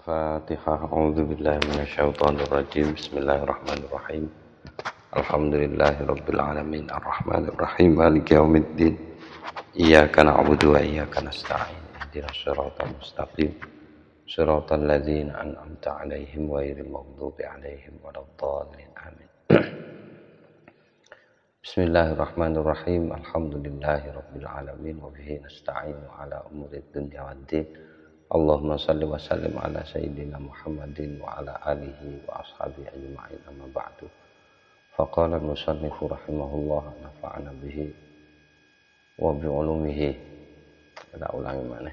Al-Fatihah. A'udzubillahi minasyaitonirrajim. Bismillahirrahmanirrahim. Alhamdulillahirabbil alamin. Arrahmanirrahim. Maliki yaumiddin. Iyyaka na'budu wa iyyaka nasta'in. Ihdinas siratal mustaqim. Shiratal ladzina an'amta 'alaihim ghairil maghdubi 'alaihim waladdallin. Amin. Bismillahirrahmanirrahim. Alhamdulillahirabbil alamin wa bihi nasta'inu 'ala umurid dunya waddin. Allahumma salli wa sallim ala sayyidina Muhammadin wa ala alihi wa ashabihi ajma'in, amma ba'du. Faqala al-musannifu rahimahullah nafa'ana bihi wa bi'ulumihi. Kita ulangi mana?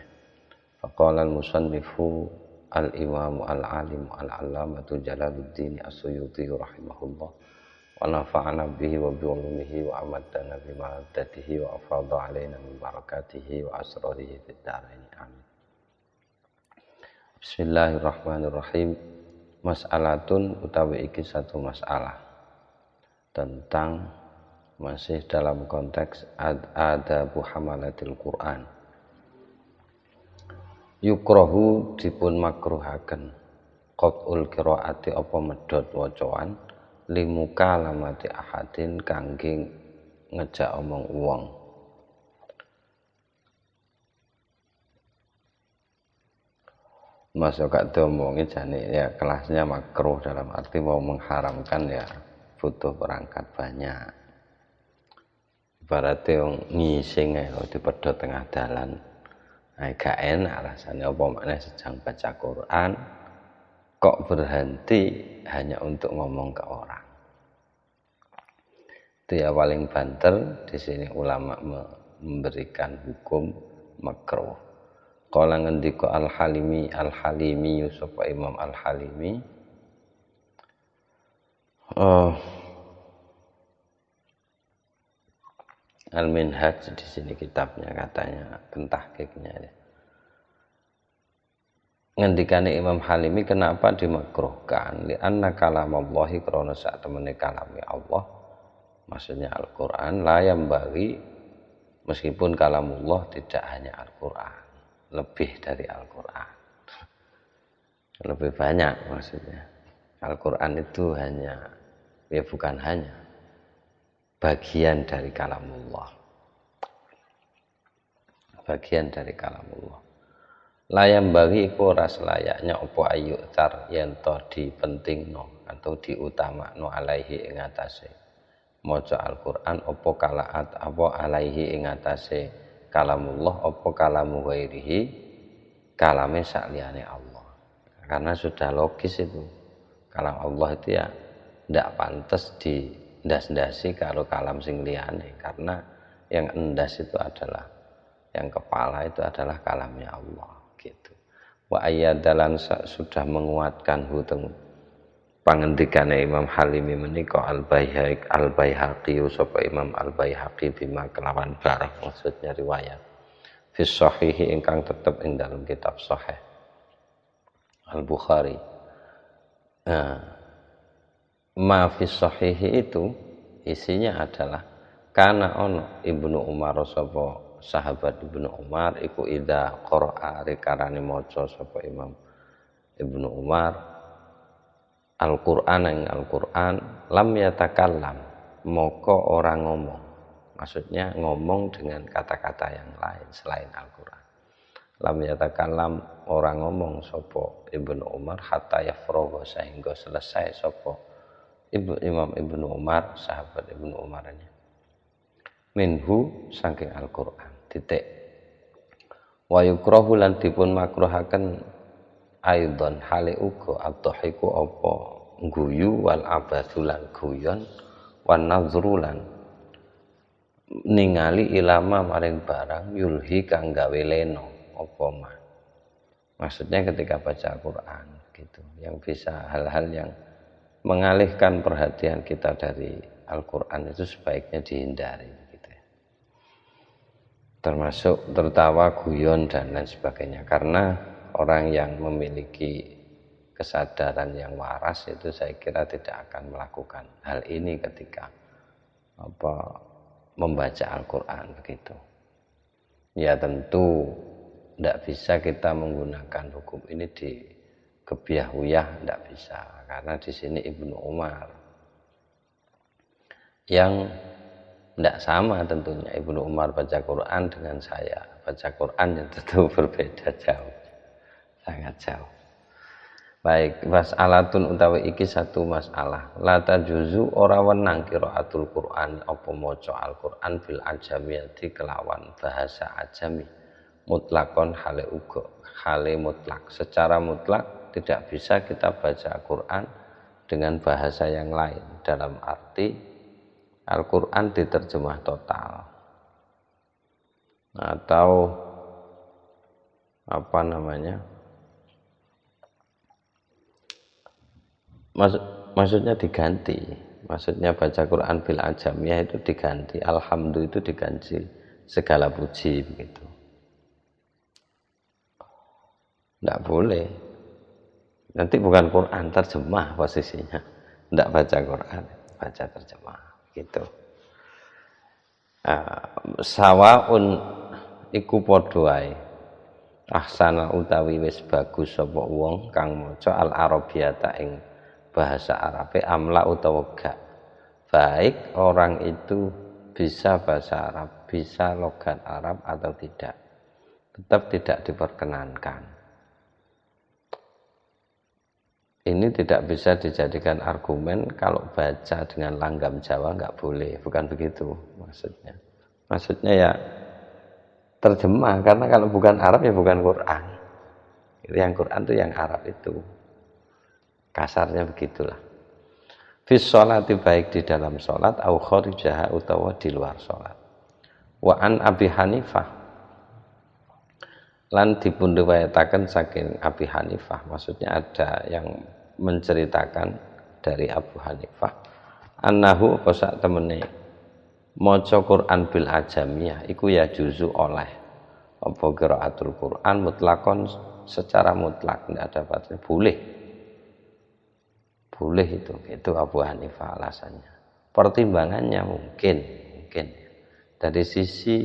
Faqala al-musannifu al-imam al-alim al-allamatu Jalaluddin As-Suyuti rahimahullah wa nafa'ana bihi wa bi'ulumihi wa amadana bimaddatihi wa afadha alaina min barakatihi wa asrarihi fid dharain. Amin. Bismillahirrahmanirrahim. Mas'alatun utawi iki satu masalah tentang masih dalam konteks adabu hamalatil Quran. Yukrahu dipun makruhaken qat'ul qiraati apa medhot wacaan limuka lamati ahadin kangge ngejak omong wong. Masuk gak diomongin jane ya kelasnya makruh dalam arti mau mengharamkan ya butuh perangkat banyak. Ibaratnya yang ngising ya dipedhot tengah dalan. Nah, gak enak rasanya apa maknanya sedang baca Quran kok berhenti hanya untuk ngomong ke orang. Itu ya paling banter di sini ulama memberikan hukum makruh. Kala ngendika Al-Halimi sapa Imam Al-Halimi Al-Minhaj di sini kitabnya katanya pentahqiqnya ya. Ngendikane Imam Halimi kenapa dimakruhkan? Li anna kalamallahi krana sak temene kalame Allah maksudnya Al-Qur'an la yambaghi meskipun kalamullah tidak hanya Al-Qur'an lebih dari Al-Quran, lebih banyak maksudnya. Al-Quran itu hanya, ya bukan hanya, bagian dari kalamullah, bagian dari kalamullah. Layam bagi iku ras layaknya opo ayu tar yento dipentingno atau diutamakno alaihi ing atase maca Al-Quran opo kalaat apa alaihi ing atase kalamullah apa kalamu ghairihi kalame sakliyane Allah. Karena sudah logis itu kalam Allah itu ya ndak pantas diendas-endasi kalau kalam sing liyane, karena yang endas itu adalah yang kepala itu adalah kalamnya Allah gitu. Wa ayyadalan sudah menguatkan huteng pangendikane Imam Halimi menika Al-Baihaqi sapa Imam Al-Baihaqi bima kelawan barang maksudnya riwayat fi shahihi ingkang tetep ing dalam kitab sahih Al-Bukhari. Ma fi shahihi itu isinya adalah kana ono Ibnu Umar sapa sahabat Ibnu Umar iku ida qira'a rikarane maca sapa Imam Ibnu Umar Al-Qur'an yang Al-Qur'an lam yatakallam moko orang ngomong, maksudnya ngomong dengan kata-kata yang lain selain Al-Qur'an. Lam yatakallam orang ngomong sapa Ibnu Umar hatta yafragha sehingga selesai sapa Imam Ibnu Umar sahabat Ibnu Umar ini minhu saking Al-Qur'an titik. Wa yukrahu lan dipun makruhaken aidon hale uga adhahiku apa guyu wal abathulan guyon wan nazrulan ningali ilama maring barang yulhi kang gawe leno apa mah. Maksudnya ketika baca Al-Qur'an gitu yang bisa hal-hal yang mengalihkan perhatian kita dari Al-Qur'an itu sebaiknya dihindari gitu ya. Termasuk tertawa, guyon dan lain sebagainya, karena orang yang memiliki kesadaran yang waras itu saya kira tidak akan melakukan hal ini ketika membaca Al-Quran begitu. Ya tentu tidak bisa kita menggunakan hukum ini di gebiah-uyah tidak bisa, karena di sini Ibnu Umar yang tidak sama tentunya. Ibnu Umar baca Quran dengan saya baca Quran yang tentu berbeda jauh, sangat jauh. Baik, mas'alatun utawi iki satu masalah. La tajuzu ora wenang qiraatul Quran apa maca Al-Qur'an bil ajamiyati kelawan bahasa ajami. Mutlakon hale uga, hale mutlak. Secara mutlak tidak bisa kita baca Al-Qur'an dengan bahasa yang lain, dalam arti Al-Qur'an diterjemah total. Atau apa namanya? Maksudnya diganti, maksudnya baca Quran bil ajamiyah itu diganti, alhamdulillah itu diganti segala puji begitu. Tidak boleh, nanti bukan Quran terjemah posisinya, tidak baca Quran, baca terjemah gitu. Sawaun iku padha ae ahsana utawi wis bagus sapa wong kang maca al arabiyata ing bahasa Arab amla utawa gak, baik orang itu bisa bahasa Arab, bisa logat Arab atau tidak, tetap tidak diperkenankan. Ini tidak bisa dijadikan argumen kalau baca dengan langgam Jawa nggak boleh, bukan begitu maksudnya. Maksudnya ya terjemah, karena kalau bukan Arab ya bukan Quran. Yang Quran itu yang Arab itu. Kasarnya begitulah. Fis sholati baik di dalam sholat au kharijaha utawa di luar sholat. Wa an Abi Hanifah lan dipun riwayataken saking Abi Hanifah, maksudnya ada yang menceritakan dari Abu Hanifah annahu apa sak temene maca Quran bil ajamiyah iku ya juzu oleh apa qiraatul Quran mutlakon secara mutlak, tidak ada batas, boleh itu Abu Hanifah alasannya. Pertimbangannya mungkin dari sisi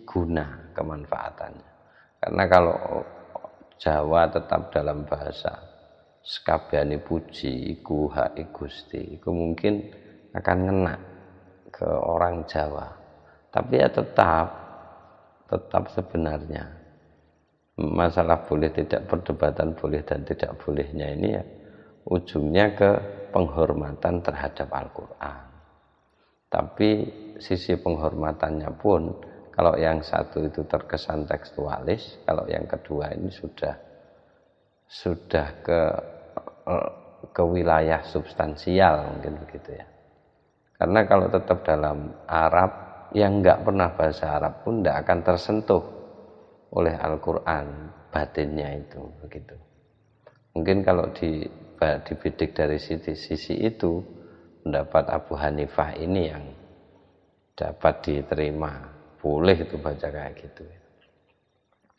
guna kemanfaatannya, karena kalau Jawa tetap dalam bahasa sekabehane puji iku hak Gusti, iku mungkin akan ngena ke orang Jawa, tapi ya tetap sebenarnya masalah boleh tidak, perdebatan boleh dan tidak bolehnya ini ya ujungnya ke penghormatan terhadap Al-Quran. Tapi sisi penghormatannya pun, kalau yang satu itu terkesan tekstualis, kalau yang kedua ini sudah ke wilayah substansial, mungkin begitu ya. Karena kalau tetap dalam Arab, yang nggak pernah bahasa Arab pun tidak akan tersentuh oleh Al-Quran batinnya itu begitu. Mungkin kalau dibidik dari sisi itu, pendapat Abu Hanifah ini yang dapat diterima, boleh itu baca kayak gitu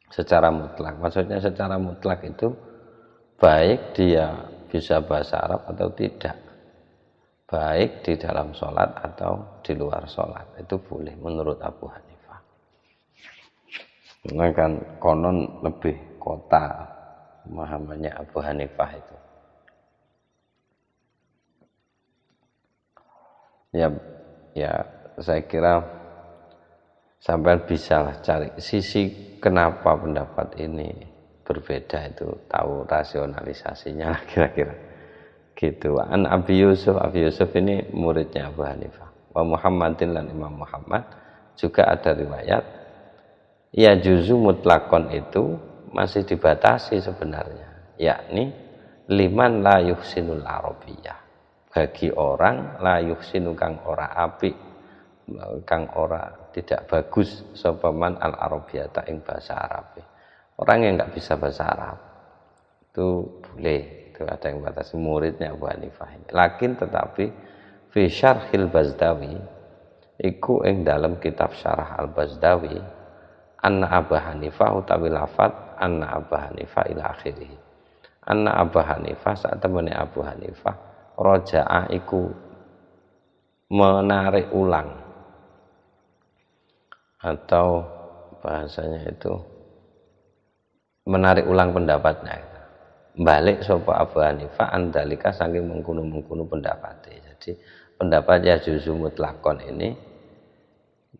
secara mutlak. Maksudnya secara mutlak itu baik dia bisa bahasa Arab atau tidak, baik di dalam sholat atau di luar sholat, itu boleh menurut Abu Hanifah. Karena kan konon lebih kota pemahamannya Abu Hanifah itu. Ya saya kira sampai bisa cari sisi kenapa pendapat ini berbeda, itu tahu rasionalisasinya kira-kira gitu. An Abi Yusuf ini muridnya Abu Hanifah. Wa Muhammadin lan Imam Muhammad juga ada riwayat ya juzu mutlakon itu masih dibatasi sebenarnya, yakni liman la yuhsinul arabiyah, bagi orang la yuhsinu kang ora apik, kang ora tidak bagus sopaman al arabiyata ing bahasa Arab. Orang yang nggak bisa bahasa Arab itu boleh, itu ada yang batasi, muridnya Abu Hanifah ini. Lakin tetapi fi syarhil Bazdawi iku ing dalam kitab syarah al Bazdawi anna Abu Hanifah utawi lafat anna Abu Hanifah ila akhirih, anna Abu Hanifah saat temene Abu Hanifah roja'a iku menarik ulang, atau bahasanya itu menarik ulang pendapatnya. balik sapa Abu Hanifah andalika saking mengkono-mengkono pendapatnya. Jadi pendapat ya juzu mutlakon ini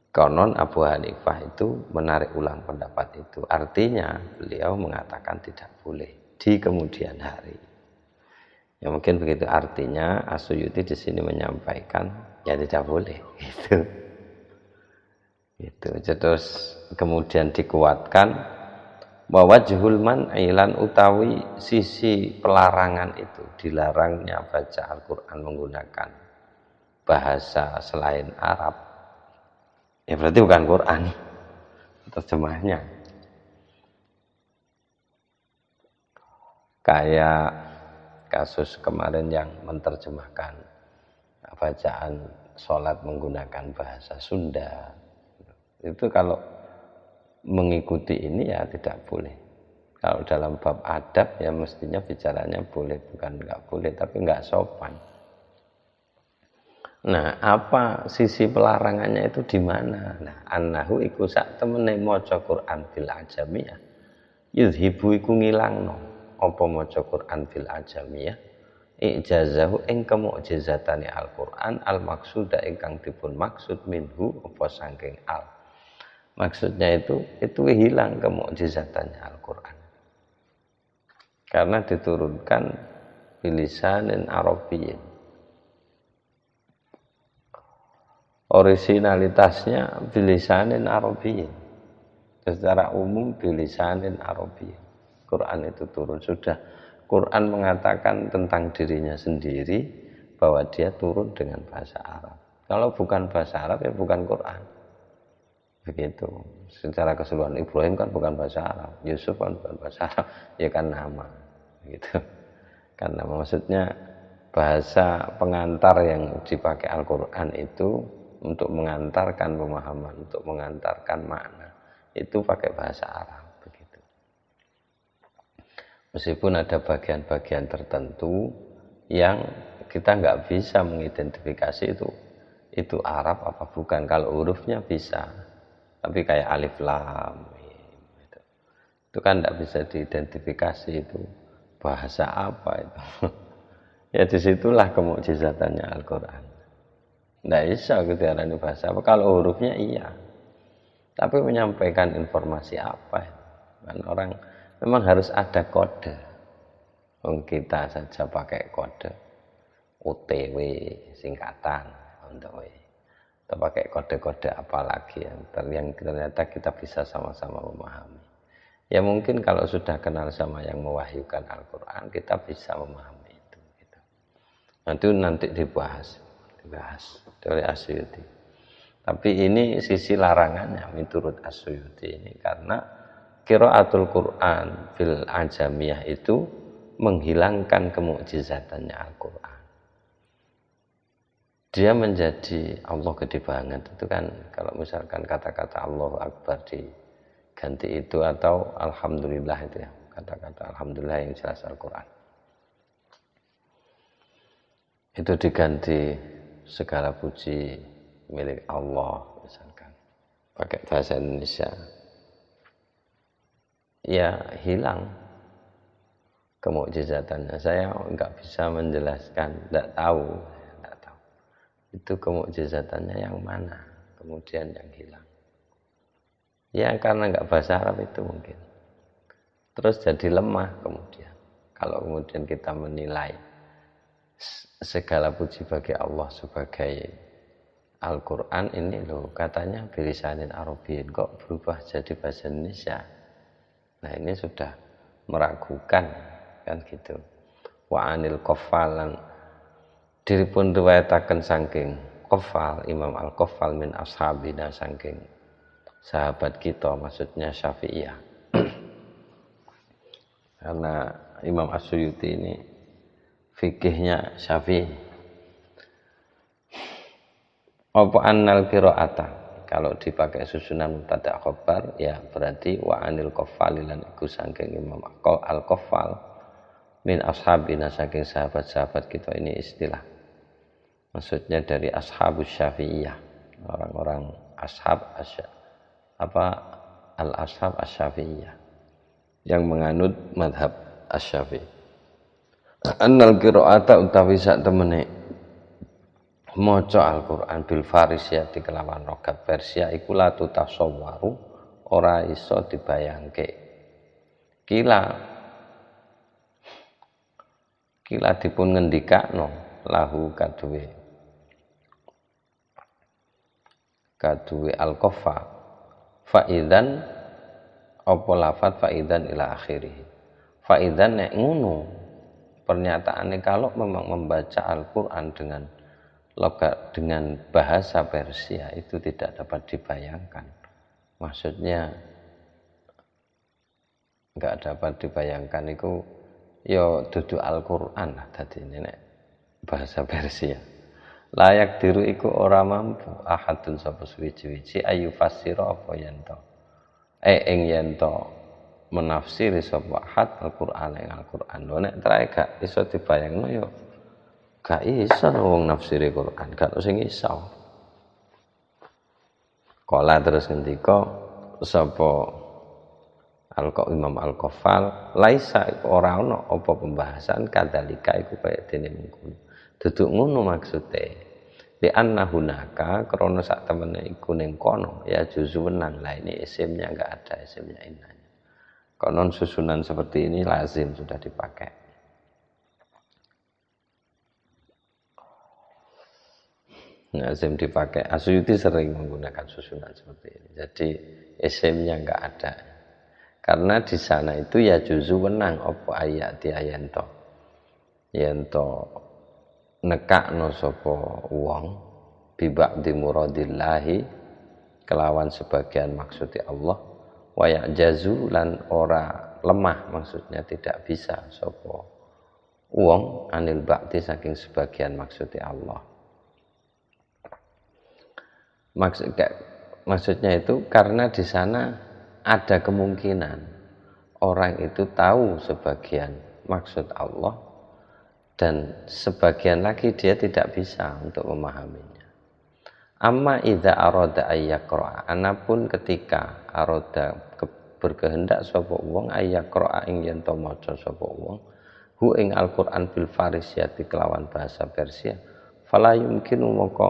konon Abu Hanifah itu menarik ulang pendapat itu. Artinya beliau mengatakan tidak boleh di kemudian hari. Ya mungkin begitu artinya. As-Suyuti di sini menyampaikan ya tidak boleh gitu. Gitu. Terus kemudian dikuatkan bahwa wajhul man'ilan utawi sisi pelarangan itu, dilarangnya baca Al-Qur'an menggunakan bahasa selain Arab. Ya berarti bukan Quran terjemahnya. Kayak kasus kemarin yang menerjemahkan bacaan sholat menggunakan bahasa Sunda. Itu kalau mengikuti ini ya tidak boleh. Kalau dalam bab adab ya mestinya bicaranya boleh, bukan nggak boleh, tapi nggak sopan. Nah, apa sisi pelarangannya itu di mana? Nah, annahu iku sak temene maca Quran bil ajamiyah. Yuzhibu iku ngilangno apa maca Quran bil ajamiyah. Ijazahu ing kemu'jizatane Al-Qur'an al-maksuda ingkang dipun maksud minhu apa saking al. Maksudnya itu hilang kemukjizatannya Al-Quran karena diturunkan bilisanin Arabiyyin. Originalitasnya bilisanin Arabiyyin, secara umum bilisanin Arabiyyin. Quran itu turun, sudah Quran mengatakan tentang dirinya sendiri bahwa dia turun dengan bahasa Arab. Kalau bukan bahasa Arab ya bukan Quran. Begitu. Secara keseluruhan Ibrahim kan bukan bahasa Arab, Yusuf kan bukan bahasa Arab, ya kan nama. Gitu. Karena maksudnya bahasa pengantar yang dipakai Al-Qur'an itu untuk mengantarkan pemahaman, untuk mengantarkan makna, itu pakai bahasa Arab. Begitu. Meskipun ada bagian-bagian tertentu yang kita nggak bisa mengidentifikasi itu Arab apa bukan. Kalau hurufnya bisa, tapi kayak alif lam gitu. Itu kan tidak bisa diidentifikasi itu bahasa apa itu. Ya disitulah kemukjizatannya Al-Quran. Tidak bisa gitu ini bahasa apa. Kalau hurufnya iya, tapi menyampaikan informasi apa kan orang memang harus ada kode. Kita saja pakai kode OTW singkatan untuk kita pakai kode-kode apa lagi yang ternyata kita bisa sama-sama memahami. Ya mungkin kalau sudah kenal sama yang mewahyukan Al-Quran, kita bisa memahami itu. Gitu. Nanti dibahas oleh As-Suyuti. Tapi ini sisi larangannya menurut As-Suyuti ini, karena qiraatul Quran fil ajamiyah itu menghilangkan kemukjizatannya Al-Quran. Dia menjadi Allah gede banget itu kan, kalau misalkan kata-kata Allahu Akbar diganti itu, atau Alhamdulillah itu ya, kata-kata Alhamdulillah yang jelas Al-Quran itu diganti segala puji milik Allah misalkan pakai bahasa Indonesia, ya hilang kemukjizatannya. Saya nggak bisa menjelaskan, nggak tahu itu kemukjizatannya yang mana kemudian yang hilang. Ya karena nggak bahasa Arab itu mungkin. Terus jadi lemah kemudian. Kalau kemudian kita menilai segala puji bagi Allah sebagai Al-Quran ini loh katanya bilisanin Arabiyyin, kok berubah jadi bahasa Indonesia. Nah ini sudah meragukan kan gitu. Wa anil qaffalan diripun riwayataken saking Qaffal, Imam Al-Qaffal min ashabina saking sahabat kita, maksudnya Syafi'iyah. Karena Imam As-Suyuti ini fikihnya Syafi'i. Apa annal qiraata, kalau dipakai susunan mubtada khabar ya berarti wa anil Qaffal lan iku saking Imam Al-Qaffal min ashabina saking sahabat-sahabat kita, ini istilah. Maksudnya dari ashabus syafi'iyah, orang-orang ashab al-ashab asy-syafi'iyah yang menganut madhab asy-syafi'i. annal qiraata utawi sak temene maca Al-Qur'an bil farisiyati kelawan rogab Persia iku la tutasawwaru ora iso dibayangke. Kila dipun ngendikakno lahu kaduwe al-qafa faidan apa lafat faidan ila akhirih. Faidan nek ngono pernyataannya kalau memang membaca Al-Qur'an dengan bahasa Persia itu tidak dapat dibayangkan. Maksudnya enggak dapat dibayangkan itu ya dudu Al-Qur'an lah dadi nek bahasa Persia. Layak diru iku ora mampu ahadun sapa suwi-wiji ayu fasira apa yen to. Ing yen to menafsiri sapa ahad Al-Qur'an ing Al-Qur'an. Lho nek trae gak iso dibayangno ya gak iso wong nafsiri Qur'an, gak sing iso. Kala terus ngendika sapa Imam Al-Qaffal laisa iku ora ana apa pembahasan kadalika iku kaya dene mengkono. Duduk ngono maksude. Di anna hunaka krana sak temene iku ning kono ya juzu wenang lah ini isimnya enggak ada isimnya innanya. Konon susunan seperti ini lazim sudah dipakai. Lazim dipakai. Asyuti sering menggunakan susunan seperti ini. Jadi isimnya enggak ada. Karena di sana itu ya juzu wenang apa ayat dia yento nekakno sapa wong bibak di muradillahi kelawan sebagian maksudi Allah wa jazu lan ora lemah maksudnya tidak bisa sapa wong anil ba'ti saking sebagian maksudi Allah. Maksudnya itu karena di sana ada kemungkinan orang itu tahu sebagian maksud Allah dan sebagian lagi dia tidak bisa untuk memahaminya. Amma idza arada ayyaqra, anapun ketika arada berkehendak sapa wong ayyaqra ing yen to maca sapa wong hu ing Al-Qur'an bil farisiyati kelawan bahasa Persia fala yumkinu moko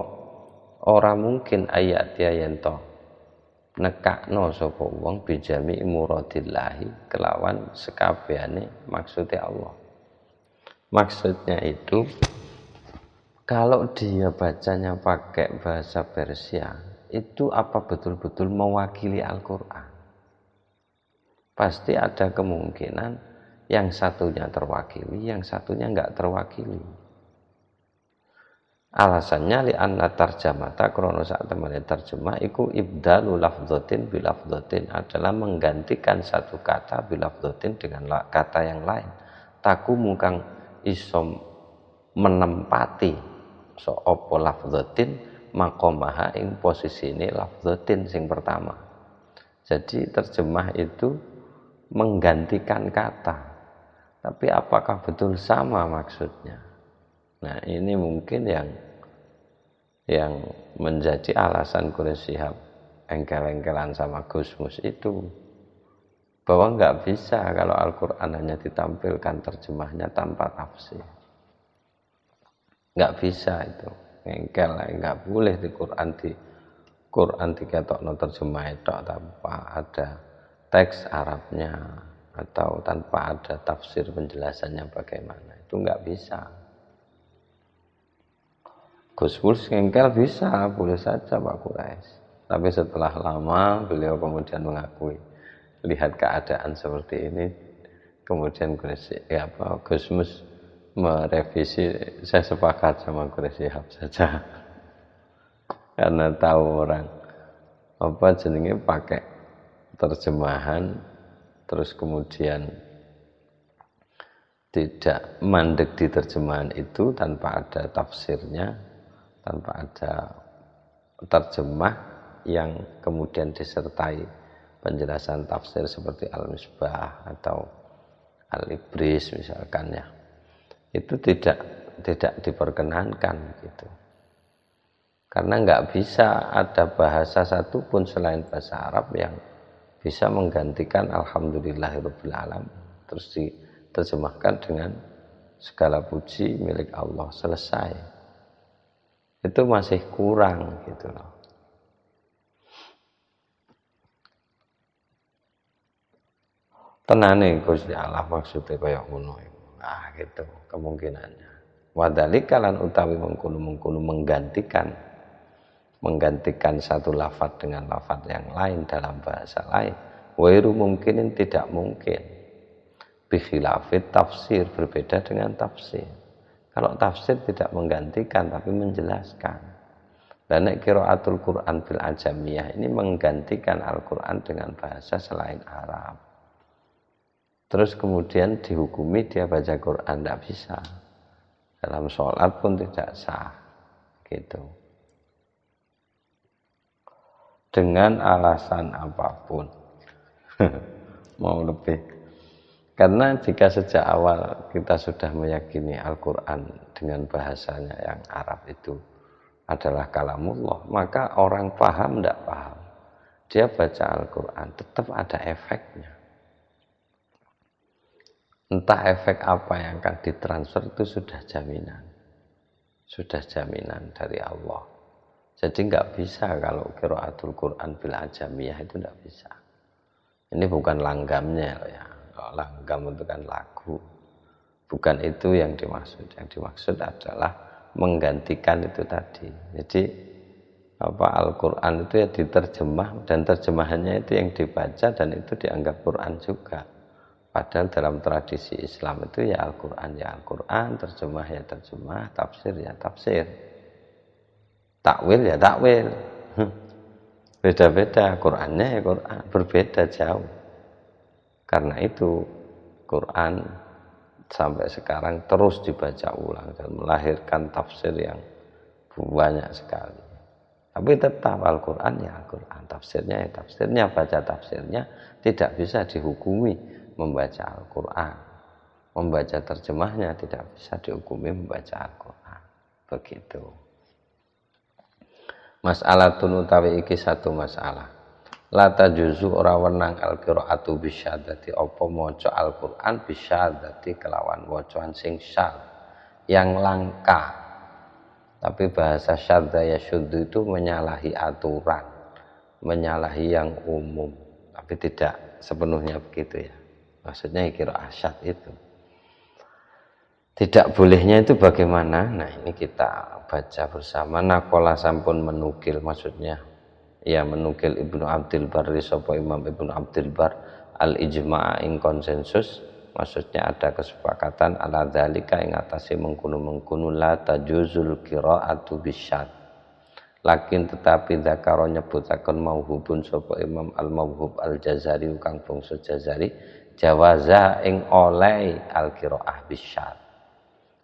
ora mungkin ayat dia yen to nekakno sapa wong bijami muradillahi kelawan sekabehane maksudnya Allah. Maksudnya itu kalau dia bacanya pakai bahasa Persia itu apa betul-betul mewakili Al-Qur'an? Pasti ada kemungkinan yang satunya terwakili, yang satunya enggak terwakili. Alasannya li anna tarjamata krono sak temene terjemah iku ibdalu lafdzatin bi lafdzatin adalah menggantikan satu kata bi lafdzatin dengan kata yang lain. Taku mungkang isom menempati so apa lafdzatin maqamaha ing posisine lafdzatin sing pertama. Jadi terjemah itu menggantikan kata. Tapi apakah betul sama maksudnya? Nah ini mungkin yang menjadi alasan Quraisy Shihab engkel-engkelan sama Gusmus itu bahwa nggak bisa kalau Al-Quran hanya ditampilkan terjemahnya tanpa tafsir, nggak bisa itu engkel, nggak boleh di Quran diketokno terjemah itu tanpa ada teks Arabnya atau tanpa ada tafsir penjelasannya bagaimana, itu nggak bisa. Gus engkel bisa, boleh saja Pak Quraisy. Tapi setelah lama beliau kemudian mengakui, lihat keadaan seperti ini, kemudian Gusmus merevisi, saya sepakat sama Quraisy saja. Karena tahu orang apa jenenge pakai terjemahan, terus kemudian tidak mandek di terjemahan itu tanpa ada tafsirnya, tanpa ada terjemah yang kemudian disertai penjelasan tafsir seperti Al-Misbah atau Al-Ibris misalkan ya, itu tidak diperkenankan gitu. Karena nggak bisa ada bahasa satupun selain bahasa Arab yang bisa menggantikan Alhamdulillahirabbil alamin terus diterjemahkan dengan segala puji milik Allah, selesai. Itu masih kurang gitu loh. Tenane Gusti Allah maksudnya kaya ngono iku. Ah gitu kemungkinannya. Wadhalika lan utawi mengkono-mengkono menggantikan satu lafaz dengan lafaz yang lain dalam bahasa lain. Wairu mungkinin tidak mungkin. Bikhilafit tafsir berbeda dengan tafsir. Kalau tafsir tidak menggantikan tapi menjelaskan. Dan qiraatul Quran bil ajamiyah ini menggantikan Al-Quran dengan bahasa selain Arab. Terus kemudian dihukumi dia baca Quran, tidak bisa. Dalam sholat pun tidak sah. Gitu. Dengan alasan apapun. Mau lebih. Karena jika sejak awal kita sudah meyakini Al-Quran dengan bahasanya yang Arab itu adalah kalamullah, maka orang paham tidak paham. Dia baca Al-Quran, tetap ada efeknya. Entah efek apa yang akan ditransfer itu sudah jaminan. Sudah jaminan dari Allah. Jadi nggak bisa kalau qiraatul Quran bil ajamiyah itu nggak bisa. Ini bukan langgamnya loh ya. Kalau langgam itu kan lagu. Bukan itu yang dimaksud. Yang dimaksud adalah menggantikan itu tadi. Jadi Al-Quran itu ya diterjemah dan terjemahannya itu yang dibaca dan itu dianggap Quran juga. Padahal dalam tradisi Islam itu ya Al-Quran, terjemah ya terjemah, tafsir ya tafsir. Takwil ya takwil. Beda-beda, Qurannya ya Quran, berbeda jauh. Karena itu Quran sampai sekarang terus dibaca ulang dan melahirkan tafsir yang banyak sekali. Tapi tetap Al-Quran ya Al-Quran, tafsirnya ya tafsirnya, baca tafsirnya tidak bisa dihukumi membaca Al-Quran. Membaca terjemahnya tidak bisa dihukumi membaca Al-Quran. Begitu. Masalah utawi iki satu masalah. La tajuzu ora wenang al-qiraatu bisyadati apa maca Al-Quran bisyadati kelawan wacaan sing syad yang langka. Tapi bahasa syadda ya syuddu itu menyalahi aturan, menyalahi yang umum. Tapi tidak sepenuhnya begitu ya. Maksudnya qiraah syad itu. Tidak bolehnya itu bagaimana? Nah ini kita baca bersama. Naqala sampun menukil, maksudnya ya menukil Ibnu Abdul Bar, sapa Imam Ibnu Abdul Bar al-ijma' ing konsensus, maksudnya ada kesepakatan ala dzalika ing atase mengkono-mengkono la tajuzul qira'atu bisyad. Lakin tetapi dzakara nyebutaken mauhubun sapa Imam Al-Mauhub Al-Jazari kang bangsa Jazari jawaza ing oleh al-qiraah bisyad.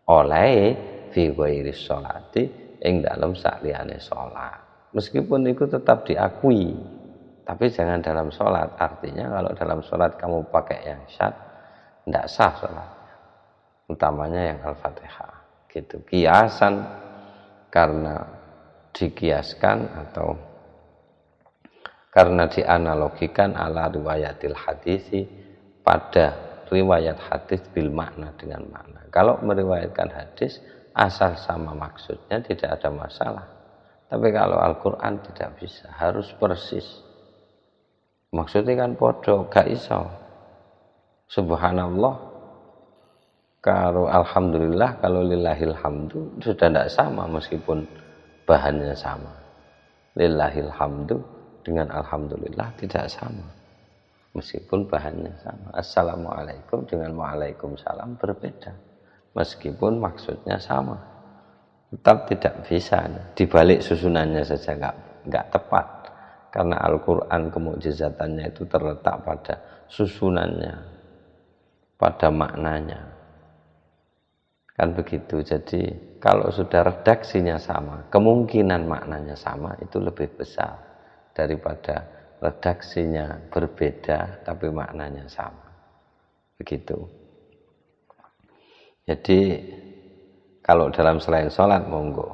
Oleh fi ghairi sholati ing dalem sakliyane salat. Meskipun itu tetap diakui, tapi jangan dalam sholat. Artinya kalau dalam sholat kamu pakai yang syad, tidak sah sholatnya. Utamanya yang Al-Fatihah. Gitu. Kiasan karena dikiaskan atau karena dianalogikan ala riwayatil hadisi pada riwayat hadis bil makna dengan makna. Kalau meriwayatkan hadis asal sama maksudnya tidak ada masalah. Tapi kalau Al-Quran tidak bisa, harus persis. Maksudnya kan podo, gak iso. Subhanallah, kalau Alhamdulillah, kalau lillahil hamdu, sudah tidak sama meskipun bahannya sama. Lillahil hamdu dengan Alhamdulillah tidak sama. Meskipun bahannya sama. Assalamualaikum dengan waalaikumsalam berbeda. Meskipun maksudnya sama. Tetap tidak bisa, dibalik susunannya saja nggak tepat, karena Al-Quran kemukjizatannya itu terletak pada susunannya, pada maknanya, kan begitu. Jadi kalau sudah redaksinya sama, kemungkinan maknanya sama itu lebih besar daripada redaksinya berbeda tapi maknanya sama, begitu. Jadi kalau dalam selain sholat monggo,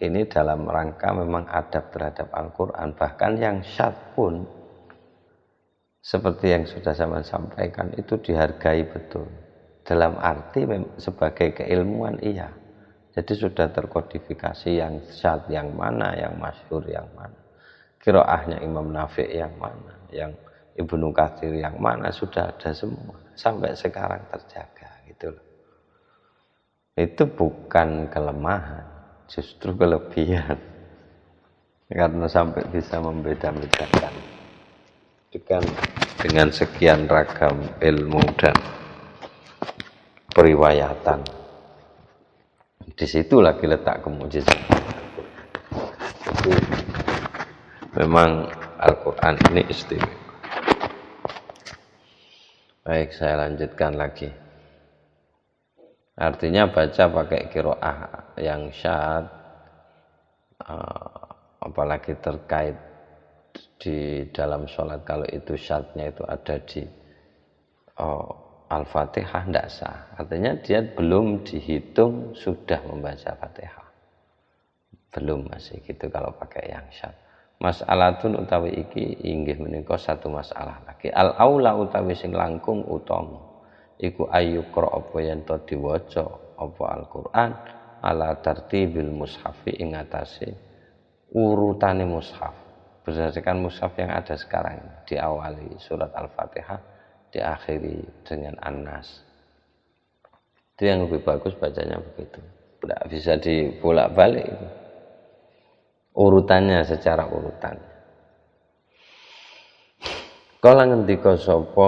ini dalam rangka memang adab terhadap Al-Quran. Bahkan yang syad pun seperti yang sudah saya sampaikan itu dihargai betul, dalam arti sebagai keilmuan iya. Jadi sudah terkodifikasi yang syad yang mana, yang masyhur yang mana, qiraahnya Imam Nafi' yang mana, yang Ibnu Katsir yang mana, sudah ada semua sampai sekarang terjaga gitu loh. Itu bukan kelemahan, justru kelebihan. Karena sampai bisa membeda-bedakan dengan sekian ragam ilmu dan periwayatan. Di situ lagi letak kemujizatan. Jadi memang Al-Quran ini istimewa. Baik, saya lanjutkan lagi. Artinya baca pakai qiraah yang syad, apalagi terkait di dalam sholat, kalau itu syadnya itu ada di Al-Fatihah tidak sah. Artinya dia belum dihitung sudah membaca Fatihah. Belum, masih gitu kalau pakai yang syad. Mas'alatun utawi iki inggih menika satu masalah lagi. Al-aula utawi sing langkung utama iku ayyukra apa yen to diwaca apa Al-Qur'an ala tartibil mushafi ing atase urutane mushaf, berdasarkan mushaf yang ada sekarang, diawali surat Al-Fatihah, diakhiri dengan An-Nas. Itu yang lebih bagus bacanya begitu, tidak bisa dibolak-balik itu. Urutannya secara urutan. Kala ngendika sapa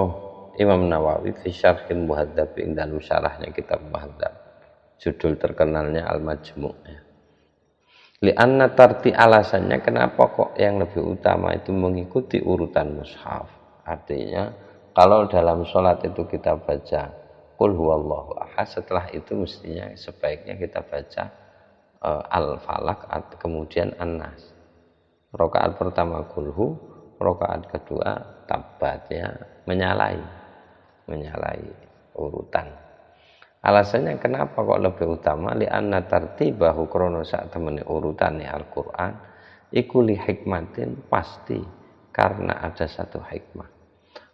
Imam Nawawi fi syarhil Muhadzab ing dalam syarahnya kitab Muhadzab, judul terkenalnya Al-Majmu'. Li anna tarti, alasannya kenapa kok yang lebih utama itu mengikuti urutan mushaf. Artinya kalau dalam sholat itu kita baca Qul huwallahu ahad, setelah itu mestinya sebaiknya kita baca Al-Falaq, kemudian An-Nas. Rakaat pertama kulhu, rakaat kedua Tabbat, ya, menyalahi urutan. Alasannya kenapa kok lebih utama? Li anna tartibahu, krono sak temene urutane Al-Qur'an iku li hikmatin, pasti karena ada satu hikmah.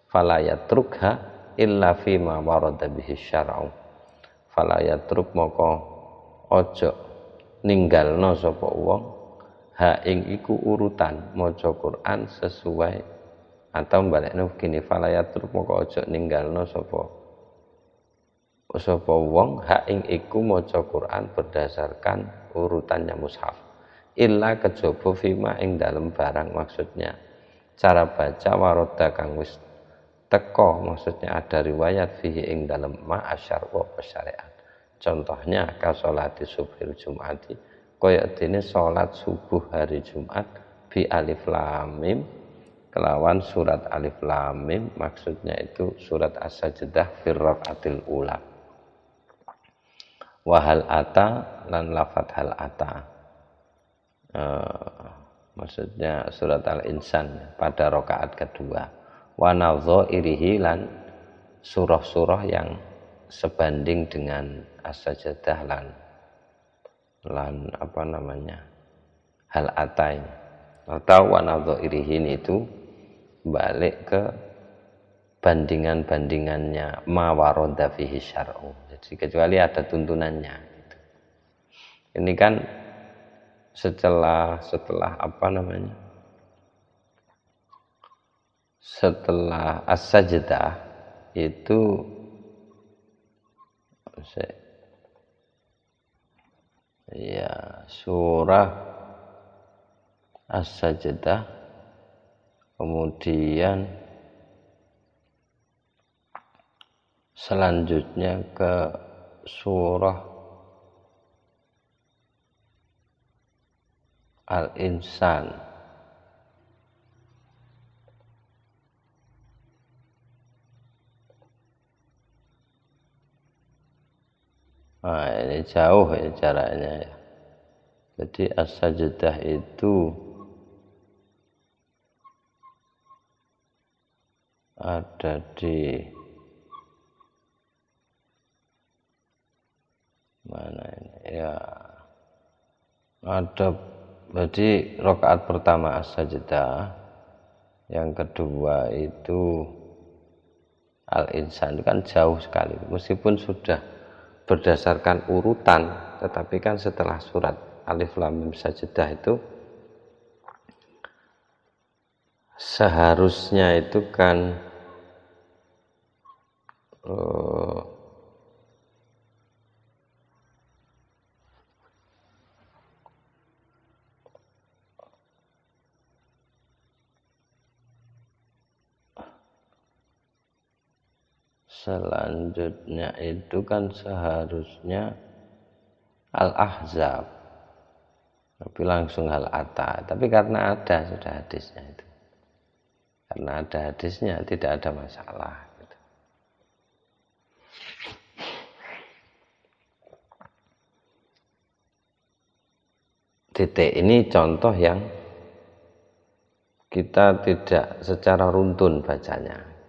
Fala yatrukha illa fima warada bihi syar'u. Fala yatruk, moko ojo ninggalno sapa wong ha ing iku urutan maca Quran sesuai, atau balekno gini, fala yatruk moko ojo ninggalno sapa wong ha ing iku maca Quran berdasarkan urutannya mushaf, illa kejaba fima ing dalem barang, maksudnya cara baca waroda kang wis teko, maksudnya ada riwayat fihi ing dalem ma asyarwa syariat. Contohnya ka sholati subhil jum'ati, kaya dene salat subuh hari Jumat bi alif lam mim, kelawan surat alif lam mim, maksudnya itu surat as-sajdah fir raqatil ula. Wahal ata lan lafat hal ata, maksudnya surat al-insan pada rakaat kedua. Wa nadzairihi, lan surah-surah yang sebanding dengan as-sajdah lan apa namanya hal atain, atau wa nadzairihi itu balik ke bandingan-bandingannya ma warada fihi syar'u. Jadi kecuali ada tuntunannya gitu. Ini kan setelah apa namanya, setelah as-sajdah itu ya surah as-sajdah, kemudian selanjutnya ke surah al-insan, nah ini jauh ya caranya ya. Jadi as-sajdah itu ada di mana ini ya, ada, jadi rakaat pertama as-sajdah, yang kedua itu Al-insan itu kan jauh sekali, meskipun sudah berdasarkan urutan, tetapi kan setelah surat Alif Lam Mim Sajdah itu seharusnya itu kan selanjutnya itu kan seharusnya Al-Ahzab, tapi langsung Al-Ata, tapi karena ada sudah hadisnya itu, karena ada hadisnya tidak ada masalah gitu. Titik ini contoh yang kita tidak secara runtun bacanya,